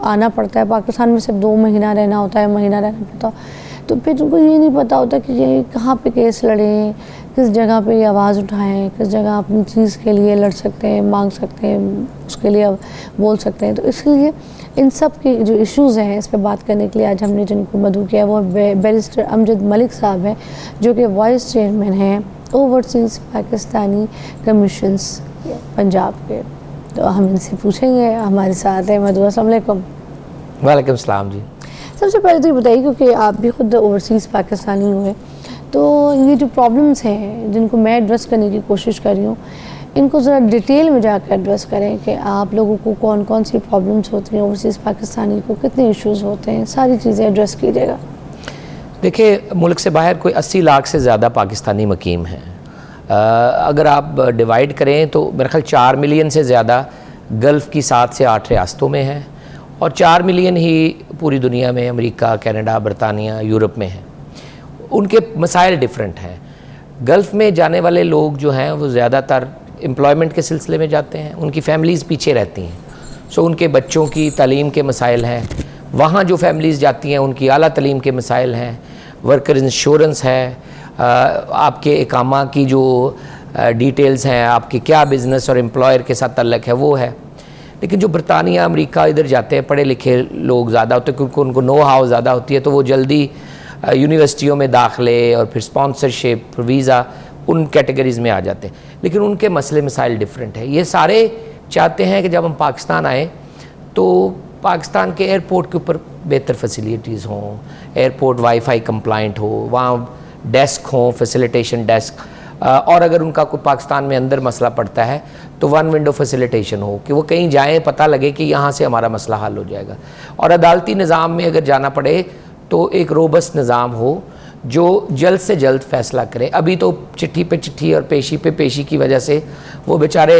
[SPEAKER 1] आना पड़ता है। पाकिस्तान में सिर्फ 2 महीना रहना होता है, महीना रहना पड़ता है। तो फिर उनको ये नहीं पता होता कि ये कहाँ पे केस लड़ें, किस जगह पे ये आवाज़ उठाएं, किस जगह अपनी चीज़ के लिए लड़ सकते हैं, मांग सकते हैं, उसके लिए बोल सकते हैं। तो इसलिए इन सब के जो इश्यूज़ हैं इस पर बात करने के लिए आज हमने जिनको मदऊ किया वो बैरिस्टर अमजद मलिक साहब हैं, जो कि वाइस चेयरमैन हैं ओवरसीज़ पाकिस्तानी कमीशंस पंजाब के। तो हम इनसे पूछेंगे, हमारे साथ है मधु। अस्सलाम वालेकुम।
[SPEAKER 3] वालेकुम सलाम जी।
[SPEAKER 1] सबसे पहले तो ये बताइए, क्योंकि आप भी खुद ओवरसीज़ पाकिस्तानी हुए, तो ये जो प्रॉब्लम्स हैं जिनको मैं एड्रेस करने की कोशिश कर रही हूँ, इनको ज़रा डिटेल में जाकर एड्रेस करें कि आप लोगों को कौन कौन सी प्रॉब्लम्स होती हैं, ओवरसीज़ पाकिस्तानी को कितने इश्यूज़ होते हैं, सारी चीज़ें एड्रेस कीजिएगा।
[SPEAKER 3] देखिए, मुल्क से बाहर कोई 80 लाख से ज़्यादा पाकिस्तानी मुकीम हैं। अगर आप डिवाइड करें तो मेरे ख्याल 4 मिलियन से ज़्यादा गल्फ़ की 7 से 8 रियासतों में हैं और 4 मिलियन ही पूरी दुनिया में, अमेरिका, कनाडा, बरतानिया, यूरोप में हैं। उनके मसाइल डिफरेंट हैं। गल्फ़ में जाने वाले लोग जो हैं वो ज़्यादातर एम्प्लॉयमेंट के सिलसिले में जाते हैं, उनकी फैमिलीज़ पीछे रहती हैं, सो उनके बच्चों की तालीम के मसाइल हैं। वहाँ जो फैमिलीज़ जाती हैं उनकी आला तालीम के मसाइल हैं, वर्कर इंश्योरेंस है, आपके इकामा की जो डिटेल्स हैं, आपके क्या बिज़नेस और एम्प्लॉयर के साथ तल्लक है वो है। लेकिन जो बरतानिया अमेरिका इधर जाते हैं पढ़े लिखे लोग ज़्यादा होते हैं, क्योंकि उनको नो हाउ ज़्यादा होती है, तो वो जल्दी यूनिवर्सिटियों में दाखिले और फिर स्पॉन्सरशिप, वीज़ा, उन कैटेगरीज़ में आ जाते हैं। लेकिन उनके मसले मसाइल डिफरेंट है। ये सारे चाहते हैं कि जब हम पाकिस्तान आए तो पाकिस्तान के एयरपोर्ट के ऊपर बेहतर फैसिलिटीज़ हों, एयरपोर्ट वाईफाई कंप्लाइंट हो, वहाँ डेस्क हों, फैसिलिटेशन डेस्क, और अगर उनका कोई पाकिस्तान में अंदर मसला पड़ता है तो वन विंडो फैसिलिटेशन हो कि वो कहीं जाएं, पता लगे कि यहाँ से हमारा मसला हल हो जाएगा। और अदालती निज़ाम में अगर जाना पड़े तो एक रोबस्ट निज़ाम हो जो जल्द से जल्द फ़ैसला करे। अभी तो चिट्ठी पे चिट्ठी और पेशी पे पेशी की वजह से वो बेचारे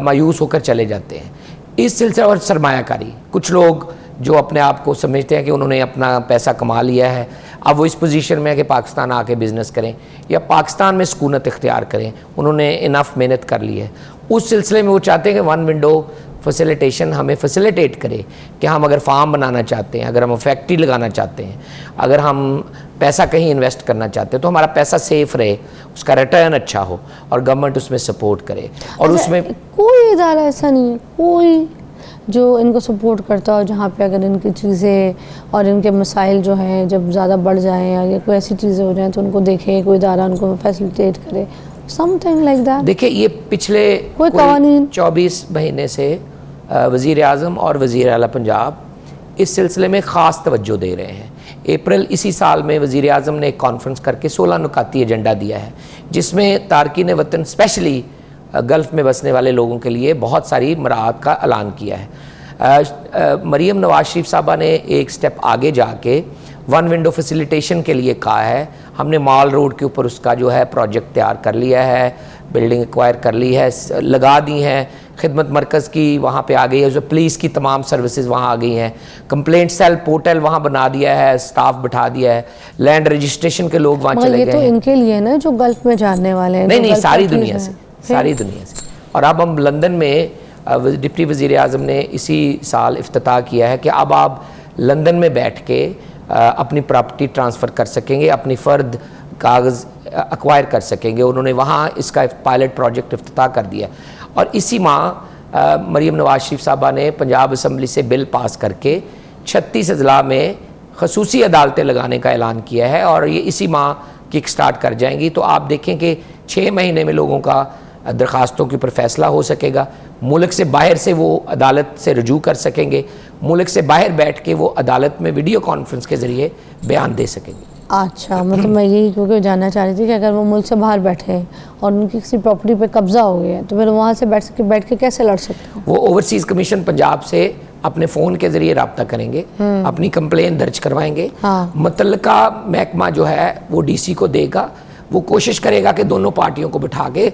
[SPEAKER 3] मायूस होकर चले जाते हैं। इस सिलसिले और सरमायाकारी, कुछ लोग जो अपने आप को समझते हैं कि उन्होंने अपना पैसा कमा लिया है, अब वो इस पोजीशन में है कि पाकिस्तान आके बिज़नेस करें या पाकिस्तान में सुकूनत इख्तियार करें, उन्होंने इनफ मेहनत कर ली है। उस सिलसिले में वो चाहते हैं कि वन विंडो फैसिलिटेशन हमें फैसिलिटेट करे कि हम अगर फार्म बनाना चाहते हैं, अगर हम फैक्ट्री लगाना चाहते हैं, अगर हम पैसा कहीं इन्वेस्ट करना चाहते हैं तो हमारा पैसा सेफ रहे, उसका रिटर्न अच्छा हो और गवर्नमेंट उसमें सपोर्ट करे। और उसमें
[SPEAKER 1] कोई इदारा ऐसा नहीं है कोई जो इनको सपोर्ट करता हो, जहाँ पे अगर इनकी चीज़ें और इनके मसाइल जो हैं जब ज़्यादा बढ़ जाएँ या कोई ऐसी चीज़ें हो जाएँ तो उनको देखे, कोई इदारा उनको फैसिलिटेट करे, समथिंग लाइक दैट।
[SPEAKER 3] देखिए, ये पिछले
[SPEAKER 1] कोई कवानीन
[SPEAKER 3] 24 महीने से वज़ीर आज़म और वज़ीर आला पंजाब इस सिलसिले में ख़ास तवज्जो दे रहे हैं। अप्रैल इसी साल में वज़ीर आज़म ने एक कॉन्फ्रेंस करके 16 नुकाती एजेंडा दिया है, जिसमें तारकीन वतन स्पेशली गल्फ़ में बसने वाले लोगों के लिए बहुत सारी मराहत का ऐलान किया है। मरीम नवाज शरीफ साहबा ने एक स्टेप आगे जाके वन विंडो फैसिलिटेशन के लिए कहा है। हमने मॉल रोड के ऊपर उसका जो है प्रोजेक्ट तैयार कर लिया है, बिल्डिंग एक्वायर कर ली है, लगा दी हैं, खिदमत मरकज़ की वहाँ पे आ गई है, जो पुलिस की तमाम सर्विसेज वहाँ आ गई हैं, कंप्लेंट सेल पोर्टल वहाँ बना दिया है, स्टाफ बिठा दिया है, लैंड रजिस्ट्रेशन के लोग वहाँ चले गए
[SPEAKER 1] तो
[SPEAKER 3] हैं।
[SPEAKER 1] इनके लिए ना जो गल्फ़ में जाने वाले हैं,
[SPEAKER 3] नहीं, सारी दुनिया से, सारी दुनिया से। और अब हम लंदन में डिप्टी वज़ीर आज़म ने इसी साल इफ्तिताह किया है कि अब आप लंदन में बैठ के अपनी प्रॉपर्टी ट्रांसफ़र कर सकेंगे, अपनी फ़र्द कागज़ एक्वायर कर सकेंगे। उन्होंने वहाँ इसका पायलट प्रोजेक्ट इफ्तिताह कर दिया। और इसी माह मरीम नवाज शरीफ साहबा ने पंजाब असम्बली से बिल पास करके 36 अजला में खसूसी अदालतें लगाने का ऐलान किया है और ये इसी माह किक स्टार्ट कर जाएंगी। तो आप देखें कि 6 महीने में लोगों का दरख्वास्तों के ऊपर फ़ैसला हो सकेगा। मुल्क से बाहर से वो अदालत से रजू कर सकेंगे, मुल्क से बाहर बैठ के वो अदालत में वीडियो कॉन्फ्रेंस के ज़रिए बयान दे सकेंगे।
[SPEAKER 1] अच्छा, मतलब मैं यही क्योंकि जानना चाह रही थी कि अगर वो मुल्क से बाहर बैठे और उनकी किसी प्रॉपर्टी पे कब्जा हो गया तो फिर वहाँ से बैठ के कैसे लड़ सकते हैं?
[SPEAKER 3] वो ओवरसीज़ कमीशन पंजाब से अपने फ़ोन के ज़रिए रब्ता करेंगे, अपनी कंप्लेन दर्ज करवाएंगे। मुतल्लिका महकमा जो है वो DC को देगा, वो कोशिश करेगा कि दोनों पार्टियों को बिठा के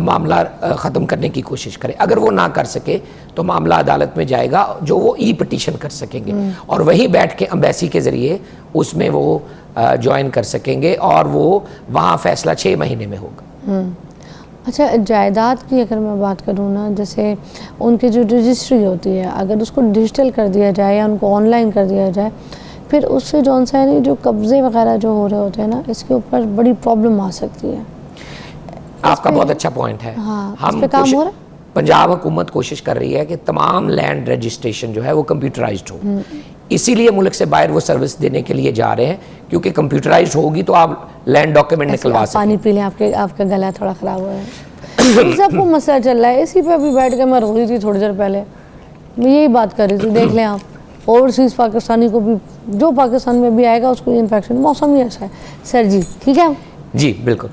[SPEAKER 3] मामला ख़त्म करने की कोशिश करे। अगर वो ना कर सके तो मामला अदालत में जाएगा, जो वो ई-पिटीशन कर सकेंगे और वहीं बैठ के एम्बेसी के ज़रिए उसमें वो ज्वाइन कर सकेंगे और वो वहाँ फ़ैसला 6 महीने में होगा।
[SPEAKER 1] अच्छा, जायदाद की अगर मैं बात करूँ ना, जैसे उनकी जो रजिस्ट्री होती है अगर उसको डिजिटल कर दिया जाए या उनको ऑनलाइन कर दिया जाए, फिर उससे जौन सा है जो कब्ज़े वगैरह जो हो रहे होते हैं ना, इसके ऊपर बड़ी प्रॉब्लम आ सकती है।
[SPEAKER 3] आपका बहुत अच्छा पॉइंट है।
[SPEAKER 1] हाँ,
[SPEAKER 3] हम
[SPEAKER 1] काम हो रहा है?
[SPEAKER 3] पंजाब हुकूमत कोशिश कर रही है कि तमाम लैंड रजिस्ट्रेशन जो है वो कंप्यूटराइज्ड हो। इसीलिए मुल्क से बाहर वो सर्विस देने के लिए जा रहे हैं, क्योंकि कंप्यूटराइज्ड होगी तो आप लैंड डॉक्यूमेंट निकलवा सकते हैं।
[SPEAKER 1] पानी पी लें, आपका गला थोड़ा ख़राब हुआ है। सबको मसला चल रहा है, इसी पे अभी बैठ के मैं रो रही थी थोड़ी देर पहले, मैं यही बात कर रही थी। देख लें आप, ओवरसीज़ पाकिस्तानी को भी, जो पाकिस्तान में भी आएगा उसको इन्फेक्शन, मौसम ही ऐसा है। सर जी ठीक है
[SPEAKER 3] जी, बिल्कुल।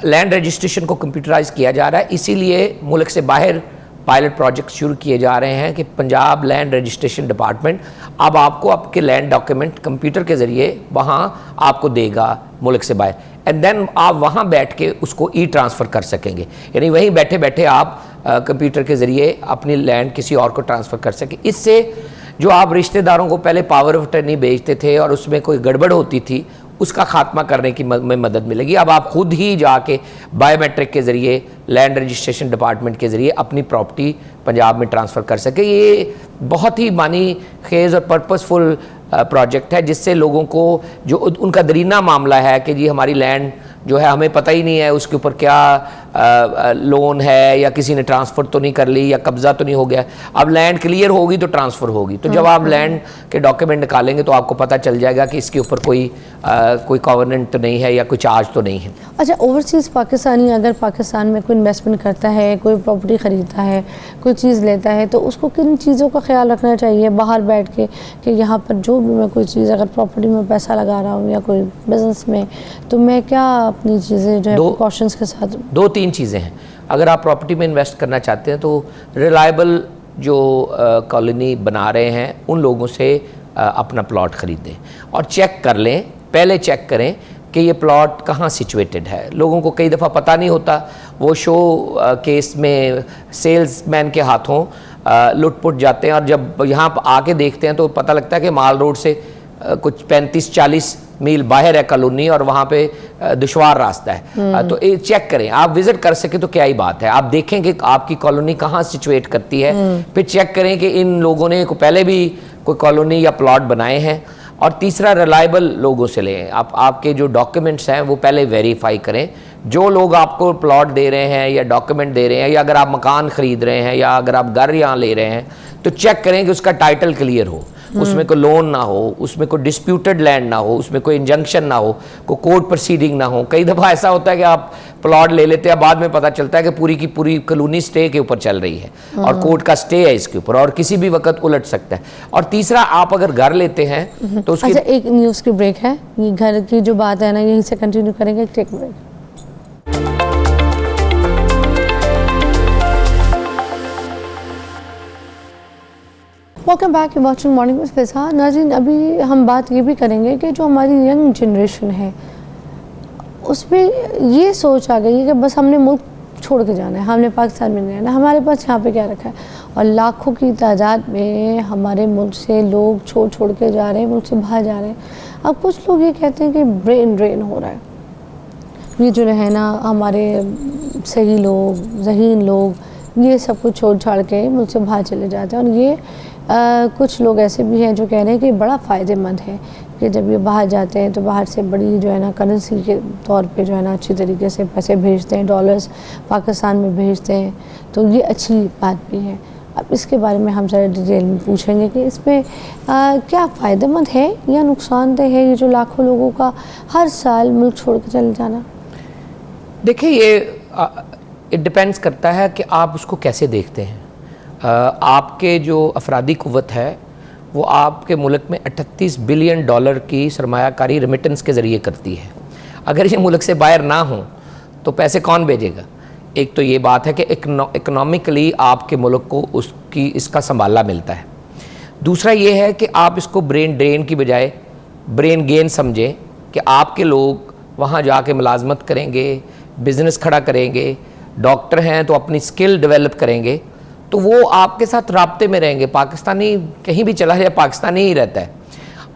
[SPEAKER 3] लैंड रजिस्ट्रेशन को कंप्यूटराइज किया जा रहा है, इसीलिए मुल्क से बाहर पायलट प्रोजेक्ट शुरू किए जा रहे हैं कि पंजाब लैंड रजिस्ट्रेशन डिपार्टमेंट अब आपको आपके लैंड डॉक्यूमेंट कंप्यूटर के ज़रिए वहाँ आपको देगा मुल्क से बाहर, एंड देन आप वहाँ बैठ के उसको ट्रांसफ़र कर सकेंगे। यानी वहीं बैठे बैठे आप कंप्यूटर के ज़रिए अपनी लैंड किसी और को ट्रांसफ़र कर सकें। इससे जो आप रिश्तेदारों को पहले पावर ऑफ अटर्नी भेजते थे और उसमें कोई गड़बड़ होती थी, उसका खात्मा करने की में मदद मिलेगी। अब आप खुद ही जाके बायोमेट्रिक के ज़रिए लैंड रजिस्ट्रेशन डिपार्टमेंट के ज़रिए अपनी प्रॉपर्टी पंजाब में ट्रांसफ़र कर सके। ये बहुत ही मानी खेज़ और पर्पसफुल प्रोजेक्ट है, जिससे लोगों को जो उनका दरीना मामला है कि जी हमारी लैंड जो है हमें पता ही नहीं है उसके ऊपर क्या लोन है, या किसी ने ट्रांसफ़र तो नहीं कर ली, या कब्ज़ा तो नहीं हो गया। अब लैंड क्लियर होगी तो ट्रांसफ़र होगी, तो जब आप लैंड के डॉक्यूमेंट निकालेंगे तो आपको पता चल जाएगा कि इसके ऊपर कोई कॉवर्नेंट तो नहीं है या कोई चार्ज तो नहीं है।
[SPEAKER 1] अच्छा, ओवरसीज़ पाकिस्तानी अगर पाकिस्तान में कोई इन्वेस्टमेंट करता है, कोई प्रॉपर्टी ख़रीदता है, कोई चीज़ लेता है, तो उसको किन चीज़ों का ख्याल रखना चाहिए बाहर बैठ के कि यहाँ पर जो भी मैं कोई चीज़ अगर प्रॉपर्टी में पैसा लगा रहा हूँ या कोई बिज़नेस में, तो मैं क्या अपनी चीज़ें जो है प्रिकॉशंस के साथ?
[SPEAKER 3] 2-3 चीज़ें हैं। अगर आप प्रॉपर्टी में इन्वेस्ट करना चाहते हैं तो रिलायबल जो कॉलोनी बना रहे हैं उन लोगों से अपना प्लॉट ख़रीदें और चेक कर लें, पहले चेक करें कि ये प्लॉट कहाँ सिचुएटेड है। लोगों को कई दफ़ा पता नहीं होता, वो शो केस में सेल्समैन के हाथों लुट-पुट जाते हैं, और जब यहाँ आके देखते हैं तो पता लगता है कि माल रोड से कुछ 35-40 मील बाहर है कॉलोनी और वहाँ पे दुश्वार रास्ता है। तो ये चेक करें, आप विजिट कर सके तो क्या ही बात है। आप देखें कि आपकी कॉलोनी कहाँ सिचुएट करती है, फिर चेक करें कि इन लोगों ने पहले भी कोई कॉलोनी या प्लॉट बनाए हैं। और तीसरा, रिलायबल लोगों से लें। आपके जो डॉक्यूमेंट्स हैं वो पहले वेरीफाई करें। जो लोग आपको प्लॉट दे रहे हैं या डॉक्यूमेंट दे रहे हैं, या अगर आप मकान ख़रीद रहे हैं या अगर आप घर यहाँ ले रहे हैं, तो चेक करें कि उसका टाइटल क्लियर हो, उसमें कोई लोन ना हो, उसमें कोई डिस्प्यूटेड लैंड ना हो, उसमें कोई इंजंक्शन ना हो, कोई कोर्ट प्रोसीडिंग ना हो। कई दफ़ा ऐसा होता है कि आप प्लॉट ले लेते हैं, बाद में पता चलता है कि पूरी की पूरी कॉलोनी स्टे के ऊपर चल रही है और कोर्ट का स्टे है इसके ऊपर, और किसी भी वक्त उलट सकता है। और तीसरा, आप अगर घर लेते हैं तो उसकी...
[SPEAKER 1] अच्छा, एक न्यूज़ की ब्रेक है, ये घर की जो बात है ना, यहीं से कंटिन्यू करेंगे। Take break. Welcome back, you watching morning with Fiza. नाज़रीन, अभी हम बात ये भी करेंगे कि जो हमारी यंग जनरेशन है उसमें ये सोच आ गई है कि बस हमने मुल्क छोड़ के जाना है, हमने पाकिस्तान में नहीं रहना, हमारे पास यहाँ पे क्या रखा है। और लाखों की तादाद में हमारे मुल्क से लोग छोड़ के जा रहे हैं, मुल्क से बाहर जा रहे हैं। अब कुछ लोग ये कहते हैं कि ब्रेन ड्रेन हो रहा है, ये जो है ना हमारे सही लोग, ज़हीन लोग, ये सब कुछ छोड़ छाड़ के मुल्क से बाहर चले जाते हैं। और ये कुछ लोग ऐसे भी हैं जो कह रहे हैं कि बड़ा फ़ायदेमंद है कि जब ये बाहर जाते हैं तो बाहर से बड़ी जो है ना करेंसी के तौर पे जो है ना अच्छी तरीके से पैसे भेजते हैं, डॉलर्स पाकिस्तान में भेजते हैं, तो ये अच्छी बात भी है। अब इसके बारे में हम ज़रा डिटेल में पूछेंगे कि इसमें क्या फ़ायदेमंद है या नुकसानदेह है ये जो लाखों लोगों का हर साल मुल्क छोड़ के चले जाना।
[SPEAKER 3] देखिए, ये इट डिपेंड्स करता है कि आप उसको कैसे देखते हैं। आपके जो अफरादी कुव्वत है वो आपके मुल्क में 38 बिलियन डॉलर की सरमायाकारी रेमिटेंस के ज़रिए करती है। अगर ये मुल्क से बाहर ना हो तो पैसे कौन भेजेगा? एक तो ये बात है कि इकनॉमिकली आपके मुल्क को इसका संभाला मिलता है। दूसरा ये है कि आप इसको ब्रेन ड्रेन की बजाय ब्रेन गेन समझें कि आपके लोग वहाँ जाके मुलाजमत करेंगे, बिज़नेस खड़ा करेंगे, डॉक्टर हैं तो अपनी स्किल डेवलप करेंगे, तो वो आपके साथ राब्ते में रहेंगे। पाकिस्तानी कहीं भी चला जाए पाकिस्तानी ही रहता है।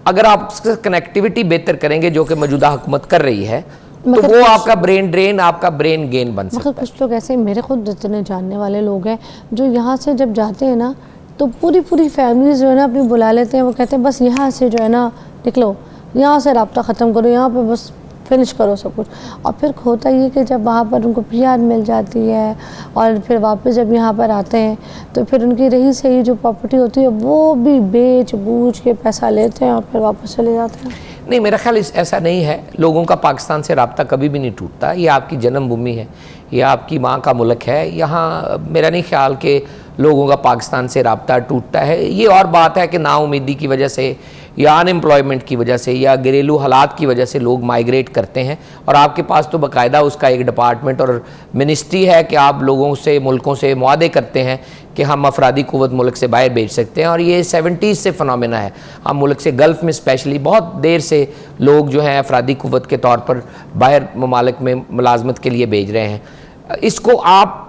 [SPEAKER 3] अगर आप उसकी कनेक्टिविटी बेहतर करेंगे जो कि मौजूदा हुकूमत कर रही है, तो वो आपका ब्रेन ड्रेन, आपका ब्रेन गेन बन सकता है।
[SPEAKER 1] कुछ लोग ऐसे, मेरे खुद जितने जानने वाले लोग हैं जो यहाँ से जब जाते हैं ना तो पूरी फैमिली जो है ना अपनी बुला लेते हैं। वो कहते हैं बस यहाँ से जो है ना निकलो, यहाँ से राब्ता ख़त्म करो, यहाँ पे बस फिनिश करो सब कुछ। और फिर होता ये कि जब वहाँ पर उनको PR मिल जाती है और फिर वापस जब यहाँ पर आते हैं तो फिर उनकी रही सही जो प्रॉपर्टी होती है वो भी बेच बूझ के पैसा लेते हैं और फिर वापस चले जाते हैं।
[SPEAKER 3] नहीं, मेरा ख्याल ऐसा नहीं है। लोगों का पाकिस्तान से राब्ता कभी भी नहीं टूटता। ये आपकी जन्मभूमि है, ये आपकी माँ का मुल्क है। यहाँ मेरा नहीं ख्याल कि लोगों का पाकिस्तान से राब्ता टूटता है। ये और बात है कि नाउमीदी की वजह से या अनएम्प्लॉयमेंट की वजह से या घरेलू हालात की वजह से लोग माइग्रेट करते हैं, और आपके पास तो बाकायदा उसका एक डिपार्टमेंट और मिनिस्ट्री है कि आप लोगों से, मुल्कों से मुआहदे करते हैं कि हम अफरादी कुव्वत मुल्क से बाहर भेज सकते हैं। और ये 70s से फ़िनोमेना है। हम मुल्क से, गल्फ़ में स्पेशली बहुत देर से लोग जो हैं अफरादी कुव्वत के तौर पर बाहर ममालिक में मुलाजमत के लिए भेज रहे हैं। इसको आप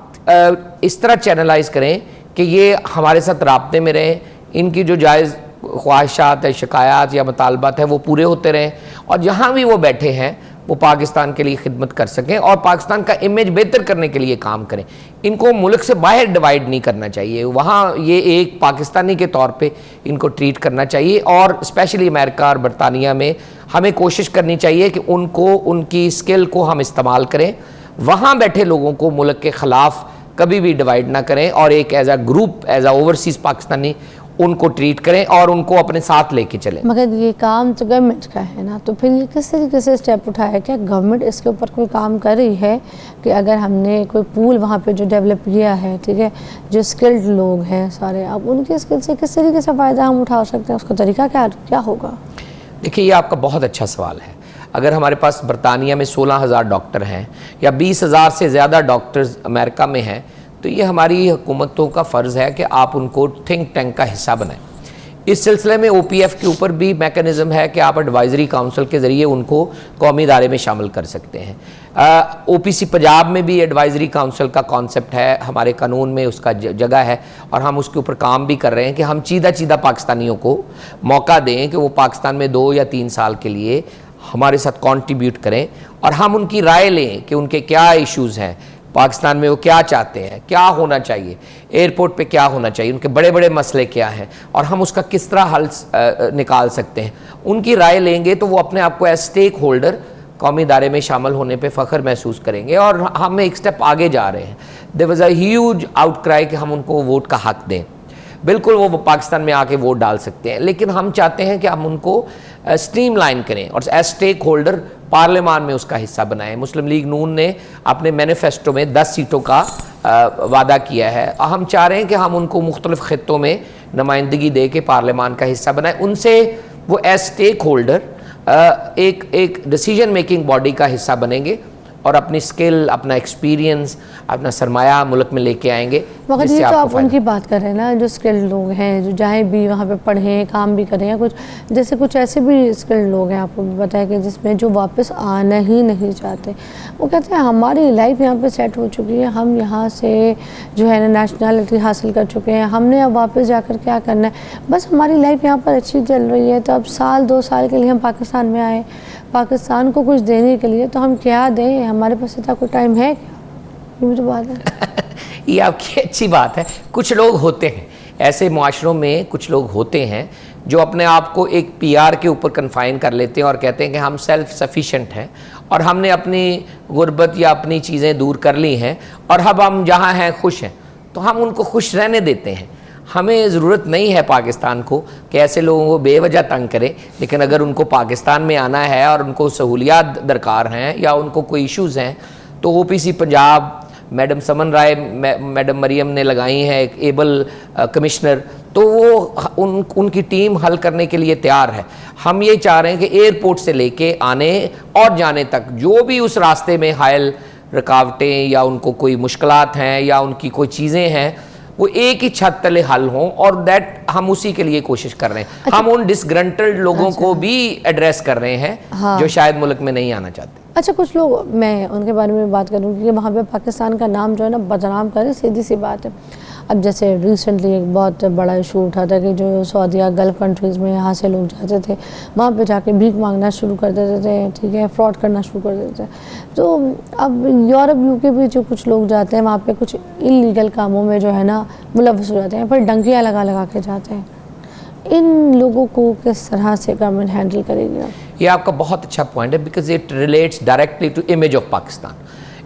[SPEAKER 3] इस तरह चैनलाइज करें कि ये हमारे साथ राब्ते में रहें, इनकी जो जायज़ ख्वाहिशात है, शिकायत या मुतालबात है वो पूरे होते रहें, और जहाँ भी वो बैठे हैं वो पाकिस्तान के लिए खिदमत कर सकें और पाकिस्तान का इमेज बेहतर करने के लिए काम करें। इनको मुल्क से बाहर डिवाइड नहीं करना चाहिए, वहाँ ये एक पाकिस्तानी के तौर पे इनको ट्रीट करना चाहिए। और स्पेशली अमेरिका और बरतानिया में हमें कोशिश करनी चाहिए कि उनको, उनकी स्किल को हम इस्तेमाल करें, वहाँ बैठे लोगों को मुल्क के ख़िलाफ़ कभी भी डिवाइड ना करें और एक as a group, as a overseas Pakistani उनको ट्रीट करें और उनको अपने साथ लेके चलें।
[SPEAKER 1] मगर ये काम तो गवर्नमेंट का है ना, तो फिर ये किस तरीके से स्टेप उठाया? क्या गवर्नमेंट इसके ऊपर कोई काम कर रही है कि अगर हमने कोई पूल वहाँ पे जो डेवलप किया है, ठीक है, जो स्किल्ड लोग हैं सारे, अब उनके स्किल से किस तरीके से फ़ायदा हम उठा सकते हैं, उसका तरीका क्या होगा?
[SPEAKER 3] देखिए, ये आपका बहुत अच्छा सवाल है। अगर हमारे पास बरतानिया में 16,000 डॉक्टर हैं या 20,000 से ज़्यादा डॉक्टर्स अमेरिका में हैं, तो ये हमारी हुकूमतों का फ़र्ज़ है कि आप उनको थिंक टैंक का हिस्सा बनाएं। इस सिलसिले में OPF के ऊपर भी मैकेनिज़्म है कि आप एडवाइज़री काउंसिल के ज़रिए उनको कौमी इदारे में शामिल कर सकते हैं। OPC पंजाब में भी एडवाइज़री काउंसिल का कॉन्सेप्ट है, हमारे कानून में उसका जगह है और हम उसके ऊपर काम भी कर रहे हैं कि हम चीदा पाकिस्तानियों को मौका दें कि वो पाकिस्तान में 2 या 3 साल के लिए हमारे साथ कंट्रीब्यूट करें और हम उनकी राय लें कि उनके क्या इश्यूज़ हैं, पाकिस्तान में वो क्या चाहते हैं, क्या होना चाहिए, एयरपोर्ट पे क्या होना चाहिए, उनके बड़े बड़े मसले क्या हैं और हम उसका किस तरह हल निकाल सकते हैं। उनकी राय लेंगे तो वो अपने आप को एज स्टेक होल्डर कौमी इदारे में शामिल होने पे फ़ख्र महसूस करेंगे और हम एक स्टेप आगे जा रहे हैं। There was a huge outcry कि हम उनको वोट का हक़ दें। बिल्कुल वो पाकिस्तान में आके वोट डाल सकते हैं, लेकिन हम चाहते हैं कि हम उनको स्ट्रीमलाइन करें और एज स्टेक होल्डर पार्लियामान में उसका हिस्सा बनाएं। मुस्लिम लीग नून ने अपने मैनिफेस्टो में 10 सीटों का वादा किया है। हम चाह रहे हैं कि हम उनको मुख्तलिफ खित्तों में नुमाइंदगी दे के पार्लियामान का हिस्सा बनाएं, उनसे वो एज स्टेक होल्डर एक डिसीजन मेकिंग बॉडी का हिस्सा बनेंगे और अपनी स्किल, अपना एक्सपीरियंस, अपना सरमाया मुल्क में लेके आएंगे।
[SPEAKER 1] मगर ये तो आप उनकी बात कर रहे हैं ना, जो स्किल्ड लोग हैं, जो चाहे भी वहाँ पे पढ़ें, काम भी करें, या कुछ जैसे कुछ ऐसे भी स्किल्ड लोग हैं, आपको बताया कि जिसमें जो वापस आना ही नहीं चाहते। वो कहते हैं हमारी लाइफ यहाँ पे सेट हो चुकी है, हम यहाँ से जो है ना नेशनलिटी हासिल कर चुके हैं, हमने अब वापस जाकर क्या करना है, बस हमारी लाइफ यहाँ पर अच्छी चल रही है, तो अब 1-2 साल के लिए हम पाकिस्तान में आए, पाकिस्तान को कुछ देने के लिए, तो हम क्या दें, हमारे पास इतना कोई टाइम है क्या? ये भी तो बात है।
[SPEAKER 3] ये आपकी अच्छी बात है। कुछ लोग होते हैं ऐसे मुआशरों में, कुछ लोग होते हैं जो अपने आप को एक PR के ऊपर कन्फाइन कर लेते हैं और कहते हैं कि हम सेल्फ सफिशेंट हैं और हमने अपनी गुर्बत या अपनी चीज़ें दूर कर ली हैं और अब हम जहाँ हैं खुश हैं, तो हम उनको खुश रहने देते हैं। हमें ज़रूरत नहीं है पाकिस्तान को कि ऐसे लोगों को बेवजह तंग करें, लेकिन अगर उनको पाकिस्तान में आना है और उनको सहूलियात दरकार हैं या उनको कोई इश्यूज़ हैं, तो OPC पंजाब, मैडम समन राय, मैडम मरियम ने लगाई हैं एक एबल कमिश्नर, तो वो उनकी टीम हल करने के लिए तैयार है। हम ये चाह रहे हैं कि एयरपोर्ट से लेके आने और जाने तक जो भी उस रास्ते में हायल रुकावटें या उनको कोई मुश्किलात हैं या उनकी कोई चीज़ें हैं, वो एक ही छत तले हल हों और दैट हम उसी के लिए कोशिश कर रहे हैं। अच्छा, हम उन डिसग्रंटल्ड लोगों को भी एड्रेस कर रहे हैं, हाँ, जो शायद मुल्क में नहीं आना चाहते।
[SPEAKER 1] अच्छा, कुछ लोग, मैं उनके बारे में बात करूँगी कि वहाँ पे पाकिस्तान का नाम जो है ना बदनाम करें, सीधी सी बात है। अब जैसे रिसेंटली एक बहुत बड़ा इशू उठा था कि जो सऊदीया गल्फ़ कंट्रीज़ में यहाँ से लोग जाते थे, वहाँ पे जाके भीख मांगना शुरू कर देते थे, ठीक है, फ्रॉड करना शुरू कर देते थे। तो अब यूरोप UK भी जो कुछ लोग जाते हैं वहाँ पे कुछ इलीगल कामों में जो है ना मुलव्वस हो जाते हैं, फिर डंकियाँ लगा के जाते हैं। इन लोगों को किस तरह से गवर्नमेंट हैंडल करेगी?
[SPEAKER 3] ये आपका बहुत अच्छा पॉइंट है, because it relates directly to image of Pakistan.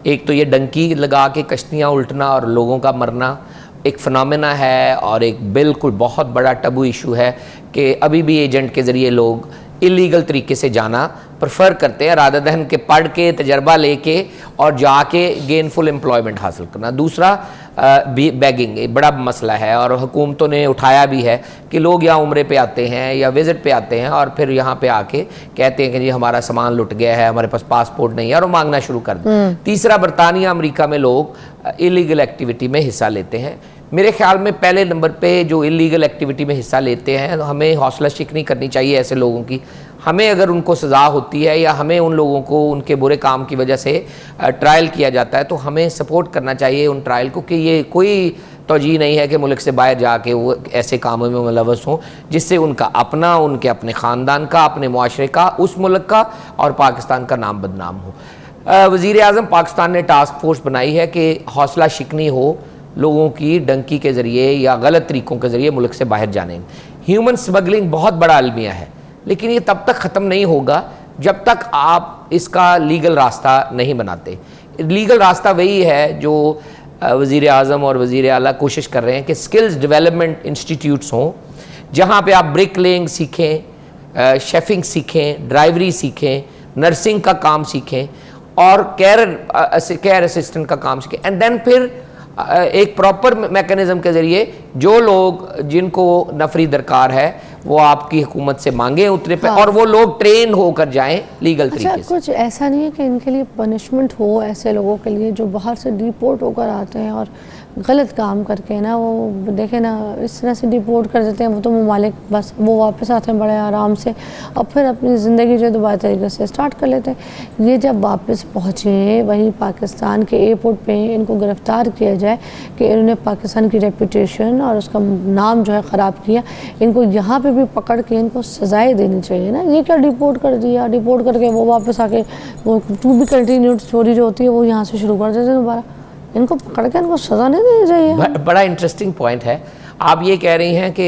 [SPEAKER 3] एक तो ये डंकी लगा के कश्तियाँ उल्टना और लोगों का मरना एक फिनोमेना है और एक बिल्कुल बहुत बड़ा टबू इशू है कि अभी भी एजेंट के ज़रिए लोग इलीगल तरीके से जाना प्रेफर करते हैं रादर दैन के पढ़ के तजर्बा लेके और जाके गेनफुल एम्प्लॉयमेंट हासिल करना। दूसरा बैगिंग एक बड़ा मसला है और हुकूमतों ने उठाया भी है कि लोग यहाँ उम्रे पे आते हैं या विज़िट पे आते हैं और फिर यहाँ पे आके कहते हैं कि जी हमारा सामान लुट गया है, हमारे पास पासपोर्ट नहीं है, और वो मांगना शुरू कर दें। तीसरा, बरतानिया अमेरिका में लोग इलीगल एक्टिविटी में हिस्सा लेते हैं। मेरे ख्याल में पहले नंबर पे जो इलीगल एक्टिविटी में हिस्सा लेते हैं, हमें हौसला शिक नहीं करनी चाहिए ऐसे लोगों की। हमें अगर उनको सज़ा होती है या हमें उन लोगों को उनके बुरे काम की वजह से ट्रायल किया जाता है, तो हमें सपोर्ट करना चाहिए उन ट्रायल को कि ये कोई तोजी नहीं है कि मुल्क से बाहर जाके वो ऐसे कामों में मुलव्वस हों जिससे उनका अपना, उनके अपने ख़ानदान का, अपने मुआशरे का, उस मुल्क का और पाकिस्तान का नाम बदनाम हो। वज़ीर आज़म पाकिस्तान ने टास्क फोर्स बनाई है कि हौसला शिकनी हो लोगों की डंकी के ज़रिए या गलत तरीक़ों के ज़रिए मुल्क से बाहर जाने। ह्यूमन स्मगलिंग बहुत बड़ा अलमिया है, लेकिन ये तब तक ख़त्म नहीं होगा जब तक आप इसका लीगल रास्ता नहीं बनाते। लीगल रास्ता वही है जो वज़ीर आज़म और वज़ीर आला कोशिश कर रहे हैं कि स्किल्स डेवलपमेंट इंस्टीट्यूट्स हों जहाँ पे आप ब्रिक लेइंग सीखें, शेफ़िंग सीखें, ड्राइवरी सीखें, नर्सिंग का काम सीखें और केयर असिस्टेंट का काम सीखें। एंड देन फिर एक प्रॉपर मैकेनिज़्म के ज़रिए जो लोग जिनको नफरी दरकार है वो आपकी हुकूमत से मांगे उतरे पे, और वो लोग ट्रेन होकर जाएं लीगल तरीके से।
[SPEAKER 1] कुछ ऐसा नहीं है कि इनके लिए पनिशमेंट हो ऐसे लोगों के लिए जो बाहर से डिपोर्ट होकर आते हैं और गलत काम करके ना, वो देखें ना इस तरह से डिपोर्ट कर देते हैं वो तो ममालिक, बस वो वापस आते हैं बड़े आराम से और फिर अपनी ज़िंदगी जो दोबारा तरीके से स्टार्ट कर लेते हैं। ये जब वापस पहुँचे वहीं पाकिस्तान के एयरपोर्ट पे इनको गिरफ़्तार किया जाए कि इन्होंने पाकिस्तान की रेपुटेशन और उसका नाम जो है ख़राब किया, इनको यहाँ पर भी पकड़ के इनको सज़ाएँ देनी चाहिए ना। ये क्या डिपोर्ट कर दिया, डिपोर्ट करके वो वापस आके वो टू बी कंटिन्यूड स्टोरी जो होती है वो यहाँ से शुरू कर देते हैं दोबारा। इनको पकड़ के इनको सज़ा नहीं देनी चाहिए।
[SPEAKER 3] बड़ा इंटरेस्टिंग पॉइंट है। आप ये कह रही हैं कि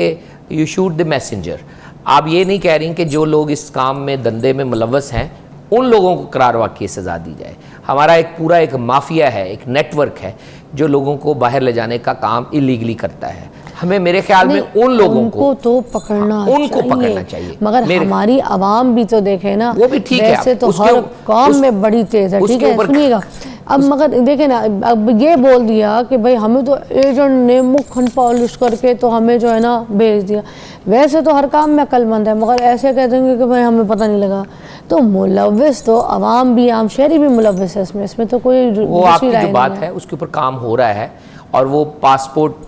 [SPEAKER 3] यू शूट द मैसेंजर, आप ये नहीं कह रही कि जो लोग इस काम में धंधे में मुलव्वस हैं उन लोगों को करार वाक़ई सज़ा दी जाए। हमारा एक पूरा एक माफिया है, एक नेटवर्क है जो लोगों को बाहर ले जाने का काम इलीगली करता है। हमें मेरे ख्याल में उन लोगों को
[SPEAKER 1] तो पकड़ना
[SPEAKER 3] चाहिए,
[SPEAKER 1] मगर हमारी आवाम भी तो देखे ना,
[SPEAKER 3] वो भी ठीक है,
[SPEAKER 1] वैसे तो हर काम में बड़ी तेज है। ठीक है, सुनिएगा अब, मगर देखे ना अब ये बोल दिया कि भाई हमें तो एजेंट ने मुख पॉलिश करके तो हमें जो है ना भेज दिया। वैसे तो हर काम में अक्लमंद है, मगर ऐसे कह देंगे कि भाई हमें पता नहीं लगा। तो मुलव्वस तो आवाम भी, आम शहरी भी मुलव्वस है इसमें तो कोई
[SPEAKER 3] वो आपकी जो बात है उसके ऊपर काम हो रहा है और वो पासपोर्ट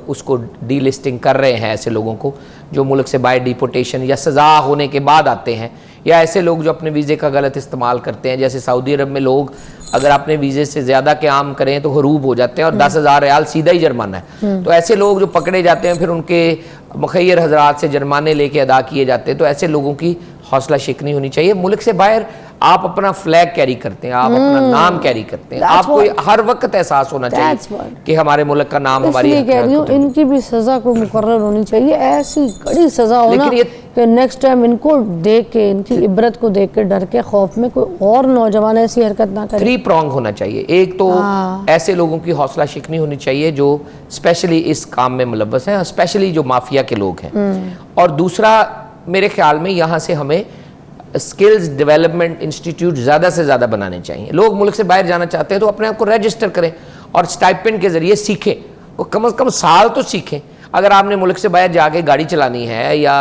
[SPEAKER 3] उसको डीलिस्टिंग कर रहे हैं ऐसे लोगों को जो मुल्क से बाय डिपोटेशन या सज़ा होने के बाद आते हैं, या ऐसे लोग जो अपने वीज़े का गलत इस्तेमाल करते हैं। जैसे सऊदी अरब में लोग अगर अपने वीज़े से ज़्यादा क़याम करें तो हरूब हो जाते हैं और 10,000 रियाल सीधा ही जुर्माना है। तो ऐसे लोग जो पकड़े जाते हैं फिर उनके मुखैर हजरात से जुर्माने लेके अदा किए जाते हैं। तो ऐसे लोगों की हौसला शिकनी होनी चाहिए। मुल्क से बाहर आप अपना फ्लैग कैरी करते हैं, आप अपना नाम कैरी करते हैं, आपको हर वक्त एहसास होना चाहिए कि हमारे मुल्क का नाम हमारी।
[SPEAKER 1] कह रही हूँ इनकी भी सज़ा को मुकर्रर होनी चाहिए, ऐसी कड़ी सज़ा होना कि नेक्स्ट टाइम इनको देख के, इनकी इबरत को देख के, डर के खौफ में कोई और नौजवान ऐसी हरकत ना करे।
[SPEAKER 3] 3 prong होना चाहिए। एक तो ऐसे लोगों की हौसला शिकनी होनी चाहिए जो स्पेशली इस काम में मुलव्वस हैं, स्पेशली जो माफिया के लोग हैं। और दूसरा मेरे ख्याल में यहाँ से हमें स्किल्स डेवलपमेंट इंस्टीट्यूट ज़्यादा से ज़्यादा बनाने चाहिए। लोग मुल्क से बाहर जाना चाहते हैं तो अपने आप को रजिस्टर करें और स्टाइपेंड के ज़रिए सीखें, वो कम से कम साल तो सीखें। अगर आपने मुल्क से बाहर जाके गाड़ी चलानी है या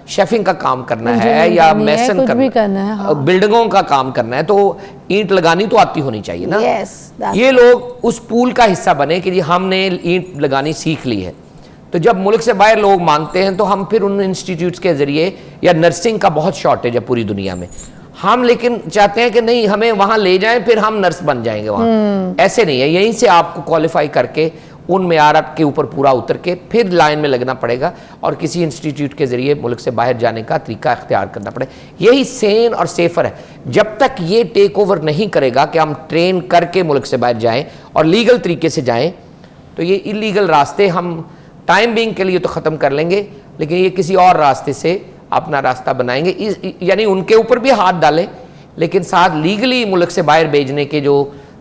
[SPEAKER 3] शेफिंग का काम करना है या मेसन करना है, हाँ। बिल्डिंगों का काम करना है तो ईंट लगानी तो आती होनी चाहिए ना। ये लोग उस पूल का हिस्सा बने कि जी हमने ईंट लगानी सीख ली है। तो जब मुल्क से बाहर लोग मांगते हैं तो हम फिर उन इंस्टीट्यूट्स के ज़रिए, या नर्सिंग का बहुत शॉर्टेज है पूरी दुनिया में, हम लेकिन चाहते हैं कि नहीं हमें वहाँ ले जाएं फिर हम नर्स बन जाएंगे वहाँ। ऐसे नहीं है, यहीं से आपको क्वालिफाई करके उन मेयार के ऊपर पूरा उतर के फिर लाइन में लगना पड़ेगा और किसी इंस्टीट्यूट के ज़रिए मुल्क से बाहर जाने का तरीका इख्तियार करना पड़ेगा। यही सेन और सेफ़र है। जब तक ये टेक ओवर नहीं करेगा कि हम ट्रेन करके मुल्क से बाहर जाएँ और लीगल तरीके से जाएँ, तो ये इलीगल रास्ते हम टाइम बिंग के लिए तो ख़त्म कर लेंगे, लेकिन ये किसी और रास्ते से अपना रास्ता बनाएंगे। यानी उनके ऊपर भी हाथ डालें, लेकिन साथ लीगली मुल्क से बाहर भेजने के जो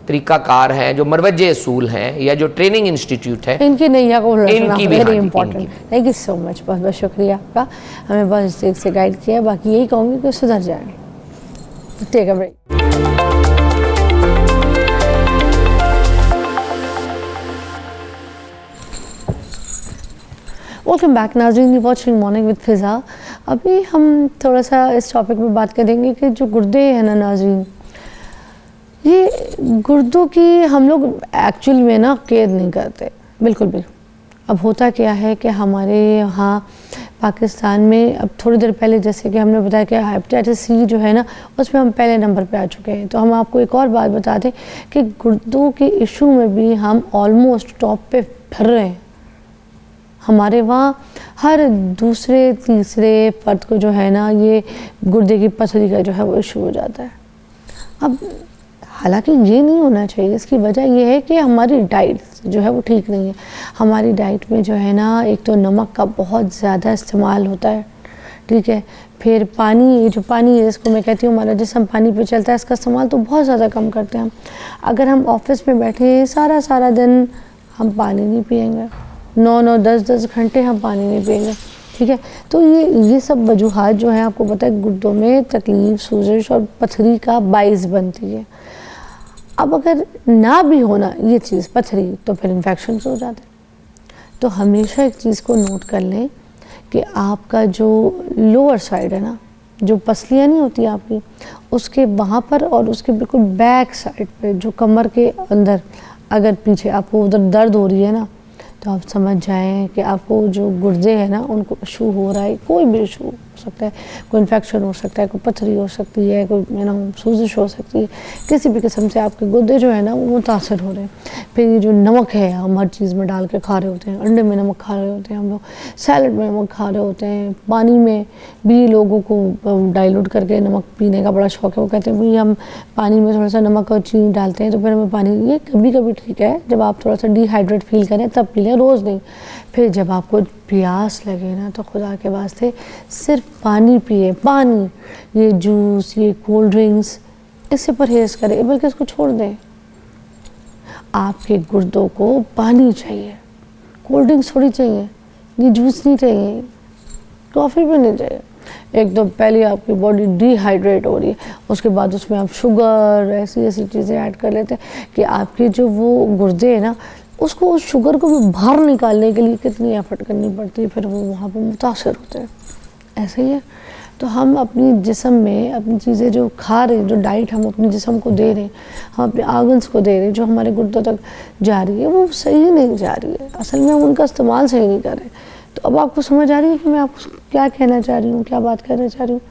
[SPEAKER 3] तरीक़ाकार हैं, जो मरवजे असूल हैं या जो ट्रेनिंग इंस्टीट्यूट है,
[SPEAKER 1] इनकी नैया को
[SPEAKER 3] इनकी
[SPEAKER 1] very important. Thank you so much, बहुत बहुत शुक्रिया आपका, हमें बहुत इस चीज़ से गाइड किया। बाकी यही कहूँगी कि सुधर जाए। Take a break. Welcome back नाज़रीन, वॉचिंग मॉर्निंग विद फ़िज़ा। अभी हम थोड़ा सा इस टॉपिक पे बात करेंगे कि जो गुर्दे हैं ना नाज़रीन, ये गुर्दों की हम लोग एक्चुअल में ना केयर नहीं करते बिल्कुल भी। अब होता क्या है कि हमारे यहाँ पाकिस्तान में अब थोड़ी देर पहले जैसे कि हमने बताया कि हेपेटाइटिस सी जो है ना उसमें हम पहले नंबर पे आ चुके हैं। तो हम आपको एक और बात बता दें कि गुर्दों के इशू में भी हम ऑलमोस्ट टॉप पे भर रहे हैं। हमारे वहाँ हर दूसरे तीसरे फर्द को जो है ना ये गुर्दे की पथरी का जो है वो इशू हो जाता है। अब हालांकि ये नहीं होना चाहिए, इसकी वजह ये है कि हमारी डाइट जो है वो ठीक नहीं है। हमारी डाइट में जो है ना एक तो नमक का बहुत ज़्यादा इस्तेमाल होता है, ठीक है। फिर पानी, जो पानी है जिसको मैं कहती हूँ हमारा जिस्म पानी पे चलता है, इसका इस्तेमाल तो बहुत ज़्यादा कम करते हैं हम। अगर हम ऑफिस में बैठे हैं सारा दिन हम पानी नहीं पिएंगे, 9-9 10-10 घंटे हम पानी नहीं पिएंगे, ठीक है। तो ये सब वजूहात जो हैं आपको पता है गुर्दों में तकलीफ़, सूजश और पथरी का बाइस बनती है। अब अगर ना भी होना ये चीज़ पथरी, तो फिर इन्फेक्शन हो जाते हैं। तो हमेशा एक चीज़ को नोट कर लें कि आपका जो लोअर साइड है ना, जो पसलियाँ नहीं होती आपकी, उसके वहाँ पर और उसके बिल्कुल बैक साइड पे, जो कमर के अंदर अगर पीछे आपको उधर दर्द हो रही है ना, तो आप समझ जाएं कि आपको जो गुर्दे हैं ना उनको इशू हो रहा है। कोई भी इशू हो सकता है, कोई इन्फेक्शन हो सकता है, कोई पथरी हो सकती है, कोई सूजिश हो सकती है, किसी भी किस्म से आपके गुर्दे जो है ना वो मुतासर हो रहे हैं। फिर ये जो नमक है हम हर चीज़ में डाल के खा रहे होते हैं, अंडे में नमक खा रहे होते हैं हम लोग, सैलड में नमक खा रहे होते हैं, पानी में भी लोगों को डाइल्यूट करके नमक पीने का बड़ा शौक है। वो कहते हैं भाई हम पानी में थोड़ा सा नमक और चीनी डालते हैं तो फिर हमें पानी, ये कभी कभी ठीक है जब आप थोड़ा सा डिहाइड्रेट फील करें तब पी लें, रोज़ नहीं। फिर जब आपको प्यास लगे ना तो खुदा के वास्ते सिर्फ पानी पिए, पानी। ये जूस, ये कोल्ड ड्रिंक्स, इससे परहेज़ करें, बल्कि इसको छोड़ दें। आपके गुर्दों को पानी चाहिए, कोल्ड ड्रिंक्स थोड़ी चाहिए, ये जूस नहीं चाहिए, कॉफ़ी भी नहीं चाहिए। एक तो पहले आपकी बॉडी डिहाइड्रेट हो रही है, उसके बाद उसमें आप शुगर ऐसी ऐसी चीज़ें ऐड कर लेते हैं कि आपके जो वो गुर्दे हैं ना उसको, उस शुगर को भी बाहर निकालने के लिए कितनी एफर्ट करनी पड़ती है, फिर वो वहाँ पर मुतासर होते हैं। ऐसे ही है। तो हम अपनी जिस्म में अपनी चीज़ें जो खा रहे हैं, जो डाइट हम अपने जिस्म को दे रहे हैं, हम अपने आर्गन्स को दे रहे हैं, जो हमारे गुर्दों तक जा रही है वो सही नहीं जा रही है। असल में हम उनका इस्तेमाल सही नहीं कर रहे। तो अब आपको समझ आ रही है कि मैं आपको क्या कहना चाह रही हूँ, क्या बात करना चाह रही हूँ,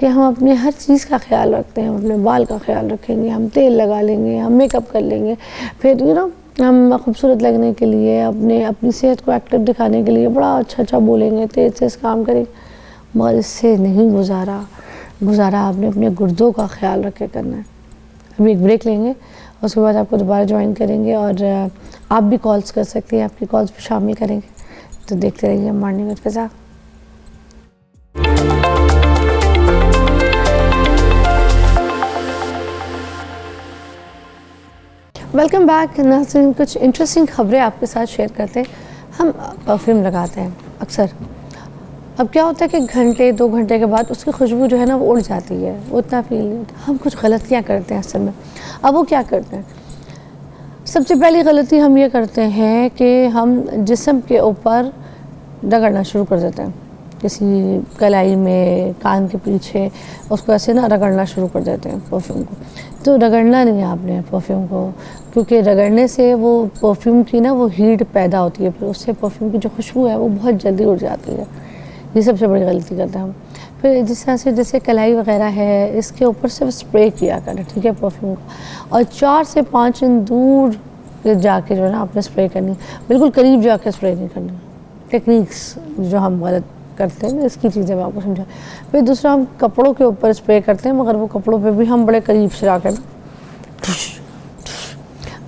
[SPEAKER 1] कि हम अपने हर चीज़ का ख्याल रखते हैं। हम अपने बाल का ख्याल रखेंगे, हम तेल लगा लेंगे, हम मेकअप कर लेंगे, फिर हम खूबसूरत लगने के लिए, अपनी सेहत को एक्टिव दिखाने के लिए बड़ा अच्छा बोलेंगे, तेज़ तेज़ काम करेंगे, मगर इससे नहीं गुजारा आपने अपने गुर्दों का ख्याल रख के करना है। अभी एक ब्रेक लेंगे, उसके बाद आपको दोबारा ज्वाइन करेंगे और आप भी कॉल्स कर सकते हैं, आपकी कॉल्स भी शामिल करेंगे। तो देखते रहिए morning with Fiza. Welcome back नाज़रीन। कुछ इंटरेस्टिंग खबरें आपके साथ शेयर करते हैं। हम परफ्यूम लगाते हैं अक्सर, अब क्या होता है कि घंटे 2 घंटे के बाद उसकी खुशबू जो है ना वो उड़ जाती है, वो इतना फील नहीं होता। हम कुछ गलतियाँ करते हैं असल में। अब वो क्या करते हैं, सबसे पहली गलती हम ये करते हैं कि हम जिस्म के ऊपर रगड़ना शुरू कर देते हैं, किसी कलाई में, कान के पीछे, उसको ऐसे ना रगड़ना शुरू कर देते हैं परफ्यूम को। तो रगड़ना नहीं है आपने परफ्यूम को, क्योंकि रगड़ने से वो परफ्यूम की ना वो हीट पैदा होती है, फिर उससे परफ्यूम की जो खुशबू है वो बहुत जल्दी उड़ जाती है। ये सबसे बड़ी गलती करते हैं हम। फिर जिस तरह से जैसे कलाई वगैरह है, इसके ऊपर सिर्फ स्प्रे किया करें, ठीक है, परफ्यूम का, और 4 से 5 इंच दूर जाके जो है ना आपने स्प्रे करनी, बिल्कुल करीब जाके स्प्रे नहीं करनी। टेक्निक्स जो हम गलत करते हैं इसकी चीज़ें मैं आपको समझा। फिर दूसरा, हम कपड़ों के ऊपर स्प्रे करते हैं, मगर वो कपड़ों पे भी हम बड़े करीब से जाकर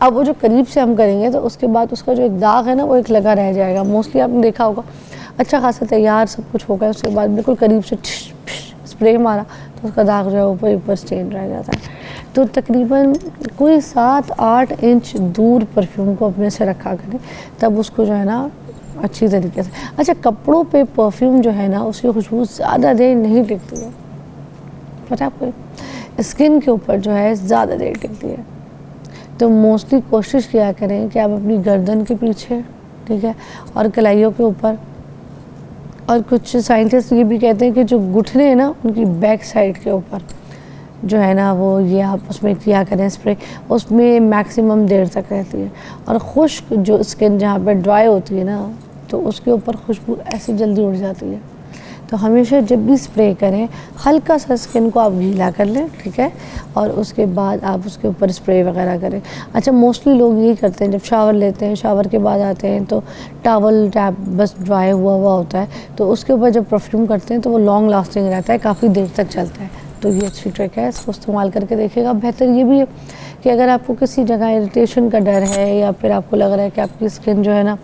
[SPEAKER 1] अब वो जो करीब से हम करेंगे तो उसके बाद उसका जो एक दाग है ना वो एक लगा रह जाएगा। मोस्टली आपने देखा होगा, अच्छा खासा तैयार सब कुछ हो गया, उसके बाद बिल्कुल करीब से स्प्रे मारा तो उसका दाग जो है ऊपर स्टेन रह जाता है। तो तकरीबन कोई 7-8 इंच दूर परफ्यूम को अपने से रखा करें, तब उसको जो है ना अच्छी तरीके से। अच्छा, कपड़ों पे परफ्यूम जो है ना उसकी खुशबू ज़्यादा देर नहीं टिकती है, पता है आपको, स्किन के ऊपर जो है ज़्यादा देर टिकती है। तो मोस्टली कोशिश किया करें कि आप अपनी गर्दन के पीछे, ठीक है, और कलाइयों के ऊपर, और कुछ साइंटिस्ट ये भी कहते हैं कि जो घुटने हैं ना उनकी बैक साइड के ऊपर जो है ना वो ये आप उसमें किया करें स्प्रे, उसमें मैक्सिमम देर तक रहती है। और खुश्क जो स्किन जहाँ पे ड्राई होती है ना तो उसके ऊपर खुशबू ऐसे जल्दी उड़ जाती है। तो हमेशा जब भी स्प्रे करें हल्का सा स्किन को आप गीला कर लें, ठीक है, और उसके बाद आप उसके ऊपर स्प्रे वगैरह करें। अच्छा, मोस्टली लोग यही करते हैं, जब शावर लेते हैं, शावर के बाद आते हैं तो टॉवल टैप बस ड्राई हुआ होता है, तो उसके ऊपर जब परफ्यूम करते हैं तो वो लॉन्ग लास्टिंग रहता है, काफ़ी देर तक चलता है। तो ये अच्छी ट्रिक है, इसको इस्तेमाल करके देखिएगा। बेहतर ये भी है कि अगर आपको किसी जगह इरिटेशन का डर है या फिर आपको लग रहा है कि आपकी स्किन जो है ना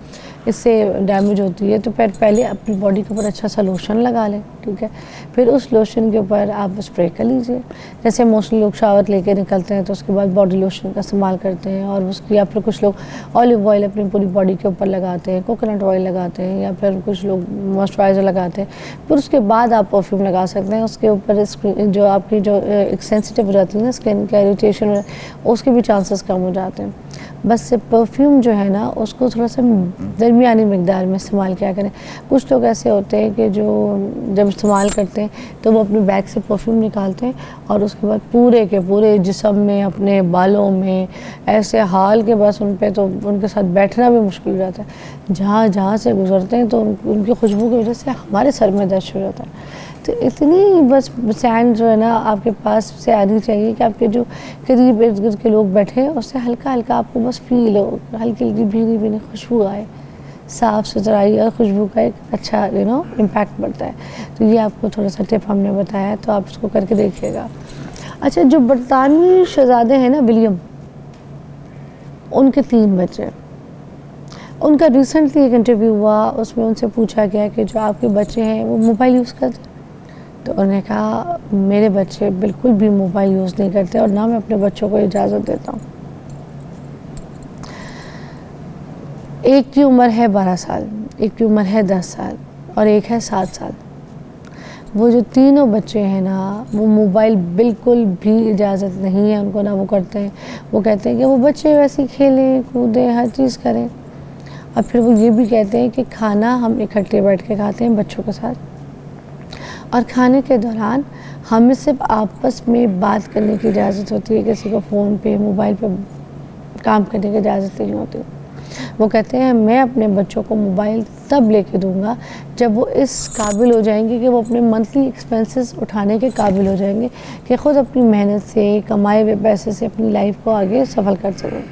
[SPEAKER 1] इससे डैमेज होती है, तो पहले अपनी बॉडी के ऊपर अच्छा सा लोशन लगा लें, ठीक है, फिर उस लोशन के ऊपर आप स्प्रे कर लीजिए। जैसे मोस्टली लोग शावर लेके निकलते हैं तो उसके बाद बॉडी लोशन का इस्तेमाल करते हैं, और उसकी या फिर कुछ लोग ऑलिव ऑयल अपनी पूरी बॉडी के ऊपर लगाते हैं, कोकोनट ऑयल लगाते हैं, या फिर कुछ लोग मॉइस्चराइज़र लगाते हैं, फिर उसके बाद आप परफ्यूम लगा सकते हैं। उसके ऊपर जो आपकी जो एक सेंसिटिव हो जाती है ना स्किन का इरिटेशन, उसके भी चांसेस कम हो जाते हैं। बस परफ्यूम जो है ना उसको थोड़ा सा दरमियानी मिकदार में इस्तेमाल किया करें। कुछ लोग ऐसे होते हैं कि जो जब इस्तेमाल करते हैं तो वो अपने बैग से परफ्यूम निकालते हैं और उसके बाद पूरे के पूरे जिस्म में, अपने बालों में, ऐसे हाल के बस उन पे तो उनके साथ बैठना भी मुश्किल हो जाता है। जहाँ से गुजरते हैं तो उनकी खुशबू की वजह से हमारे सर में दर्द हो जाता है। तो इतनी बस सैंड जो है ना आपके पास से आनी चाहिए कि आपके जो करीब इर्द गिर्द के लोग बैठे हैं उससे हल्का हल्का आपको बस फील हो, हल्की हल्की भीनी भीनी खुशबू आए, साफ़ सुथराई और खुशबू का एक अच्छा इम्पैक्ट पड़ता है। तो ये आपको थोड़ा सा टिप हमने बताया है, तो आप इसको करके देखिएगा। अच्छा, जो बरतानवी शहज़ादे हैं ना विलियम, उनके 3 बच्चे, उनका रिसेंटली एक इंटरव्यू हुआ, उसमें उनसे पूछा गया कि जो आपके बच्चे हैं वो मोबाइल यूज़ करते हैं? तो उन्होंने कहा मेरे बच्चे बिल्कुल भी मोबाइल यूज़ नहीं करते और ना मैं अपने बच्चों को इजाज़त देता हूँ। एक की उम्र है 12 साल, एक की उम्र है 10 साल और एक है 7 साल। वो जो तीनों बच्चे हैं ना वो मोबाइल बिल्कुल भी इजाज़त नहीं है उनको, ना वो करते हैं। वो कहते हैं कि वो बच्चे वैसे ही खेलें कूदें, हर चीज़ करें। और फिर वो ये भी कहते हैं कि खाना हम इकट्ठे बैठ के खाते हैं बच्चों के साथ, और खाने के दौरान हमें सिर्फ आपस में बात करने की इजाज़त होती है, किसी को फ़ोन पे मोबाइल पे काम करने की इजाज़त नहीं होती। वो कहते हैं मैं अपने बच्चों को मोबाइल तब लेके दूंगा जब वो इस काबिल हो जाएंगे कि वो अपने मंथली एक्सपेंसेस उठाने के काबिल हो जाएंगे कि ख़ुद अपनी मेहनत से कमाए हुए पैसे से अपनी लाइफ को आगे सफल कर सकें।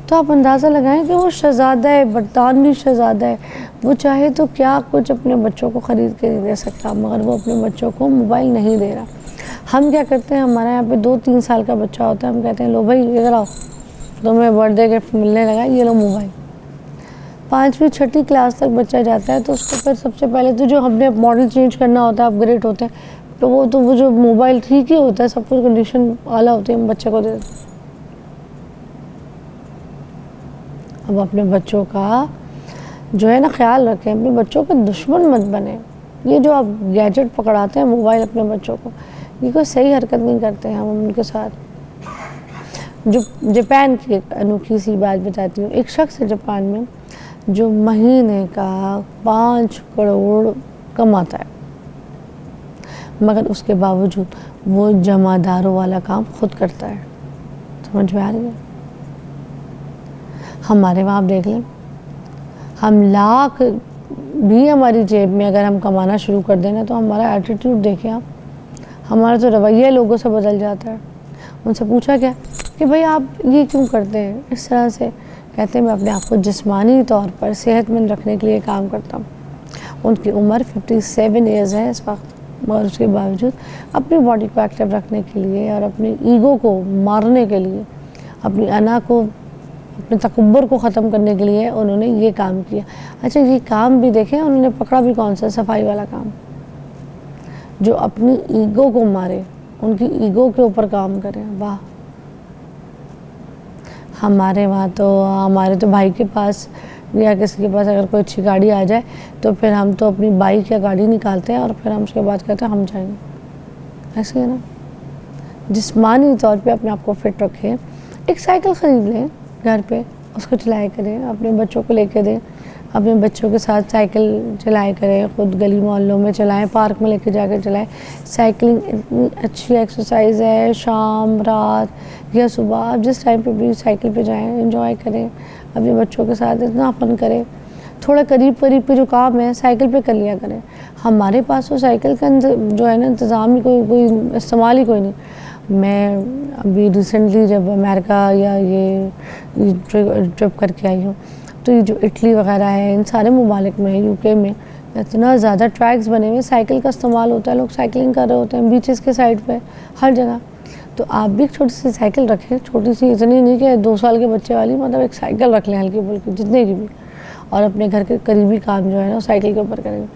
[SPEAKER 1] तो आप अंदाज़ा लगाएं कि वो शहज़ादा है, बरतानवी शहज़ादा है, वो चाहे तो क्या कुछ अपने बच्चों को ख़रीद के नहीं दे सकता, मगर वो अपने बच्चों को मोबाइल नहीं दे रहा। हम क्या करते हैं, हमारे यहाँ पे 2-3 साल का बच्चा होता है, हम कहते हैं लो भाई इधर आओ, तुम्हें बर्थडे गिफ्ट मिलने लगा, ये लो मोबाइल। 5वीं 6ठी क्लास तक बच्चा जाता है तो उसको फिर सबसे पहले तो जो हमने मॉडल चेंज करना होता है, अपग्रेड होते हैं, तो वो जो मोबाइल ठीक ही होता है, सब कुछ कंडीशन आला होती है, हम बच्चे को दे देते हैं। अब अपने बच्चों का जो है ना ख्याल रखें, अपने बच्चों के दुश्मन मत बने। ये जो आप गैजेट पकड़ाते हैं मोबाइल अपने बच्चों को, ये कोई सही हरकत नहीं करते हैं हम उनके साथ। जो जापान की एक अनोखी सी बात बताती हूँ। एक शख्स है जापान में जो महीने का 5 करोड़ कमाता है, मगर उसके बावजूद वो जमादारों वाला काम खुद करता है। समझ में आ रही है? हमारे वहाँ आप देख लें, हम लाख भी हमारी जेब में अगर हम कमाना शुरू कर देना तो हमारा एटीट्यूड देखें आप, हमारा तो रवैया लोगों से बदल जाता है। उनसे पूछा क्या कि भाई आप ये क्यों करते हैं इस तरह से? कहते हैं मैं अपने आप को जिस्मानी तौर पर सेहतमंद रखने के लिए काम करता हूँ। उनकी उम्र 57 ईयर्स है इस वक्त, मगर उसके बावजूद अपनी बॉडी को एक्टिव रखने के लिए और अपनी ईगो को मारने के लिए, अपनी अना को, अपने तकब्बुर को ख़त्म करने के लिए उन्होंने ये काम किया। अच्छा, ये काम भी देखें उन्होंने पकड़ा भी कौन सा? सफाई वाला काम, जो अपनी ईगो को मारे, उनकी ईगो के ऊपर काम करें। वाह! हमारे वहाँ तो हमारे तो भाई के पास या किसी के पास अगर कोई अच्छी गाड़ी आ जाए तो फिर हम तो अपनी बाइक या गाड़ी निकालते हैं और फिर हम उसके बाद कहते हैं हम जाएंगे। ऐसे है ना, जिस्मानी तौर पे अपने आप को फिट रखें। एक साइकिल ख़रीद लें घर पे, उसको चलाया करें, अपने बच्चों को लेके दें, अपने बच्चों के साथ साइकिल चलाया करें, ख़ुद गली मोहल्लों में चलाएं, पार्क में लेके जाकर चलाएं। साइकिलिंग इतनी अच्छी एक्सरसाइज है, शाम रात या सुबह आप जिस टाइम पे भी साइकिल पे जाएं, एंजॉय करें, अपने बच्चों के साथ इतना फन करें। थोड़ा करीब करीब पे जो काम है साइकिल पे कर लिया करें। हमारे पास तो साइकिल का जो है ना इंतज़ाम ही कोई इस्तेमाल ही कोई नहीं। मैं अभी रिसेंटली जब अमेरिका या ये ट्रिप करके आई हूँ, तो ये जो इटली वगैरह है, इन सारे ममालिक में, यूके में इतना ज़्यादा ट्रैक्स बने हुए, साइकिल का इस्तेमाल होता है, लोग साइकिलिंग कर रहे होते हैं बीचेस के साइड पे हर जगह। तो आप भी एक छोटी सी साइकिल रखें, छोटी सी, इतनी नहीं कि 2 साल के बच्चे वाली, मतलब एक साइकिल रख लें हल्की फुल्की जितने की भी, और अपने घर के करीबी काम जो है ना साइकिल के ऊपर करेंगे।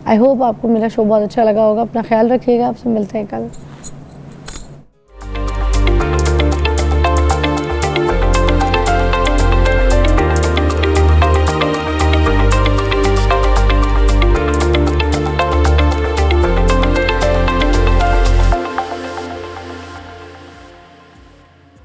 [SPEAKER 1] आई होप आपको मेरा शो बहुत अच्छा लगा होगा। अपना ख्याल रखिएगा, आपसे मिलते हैं कल।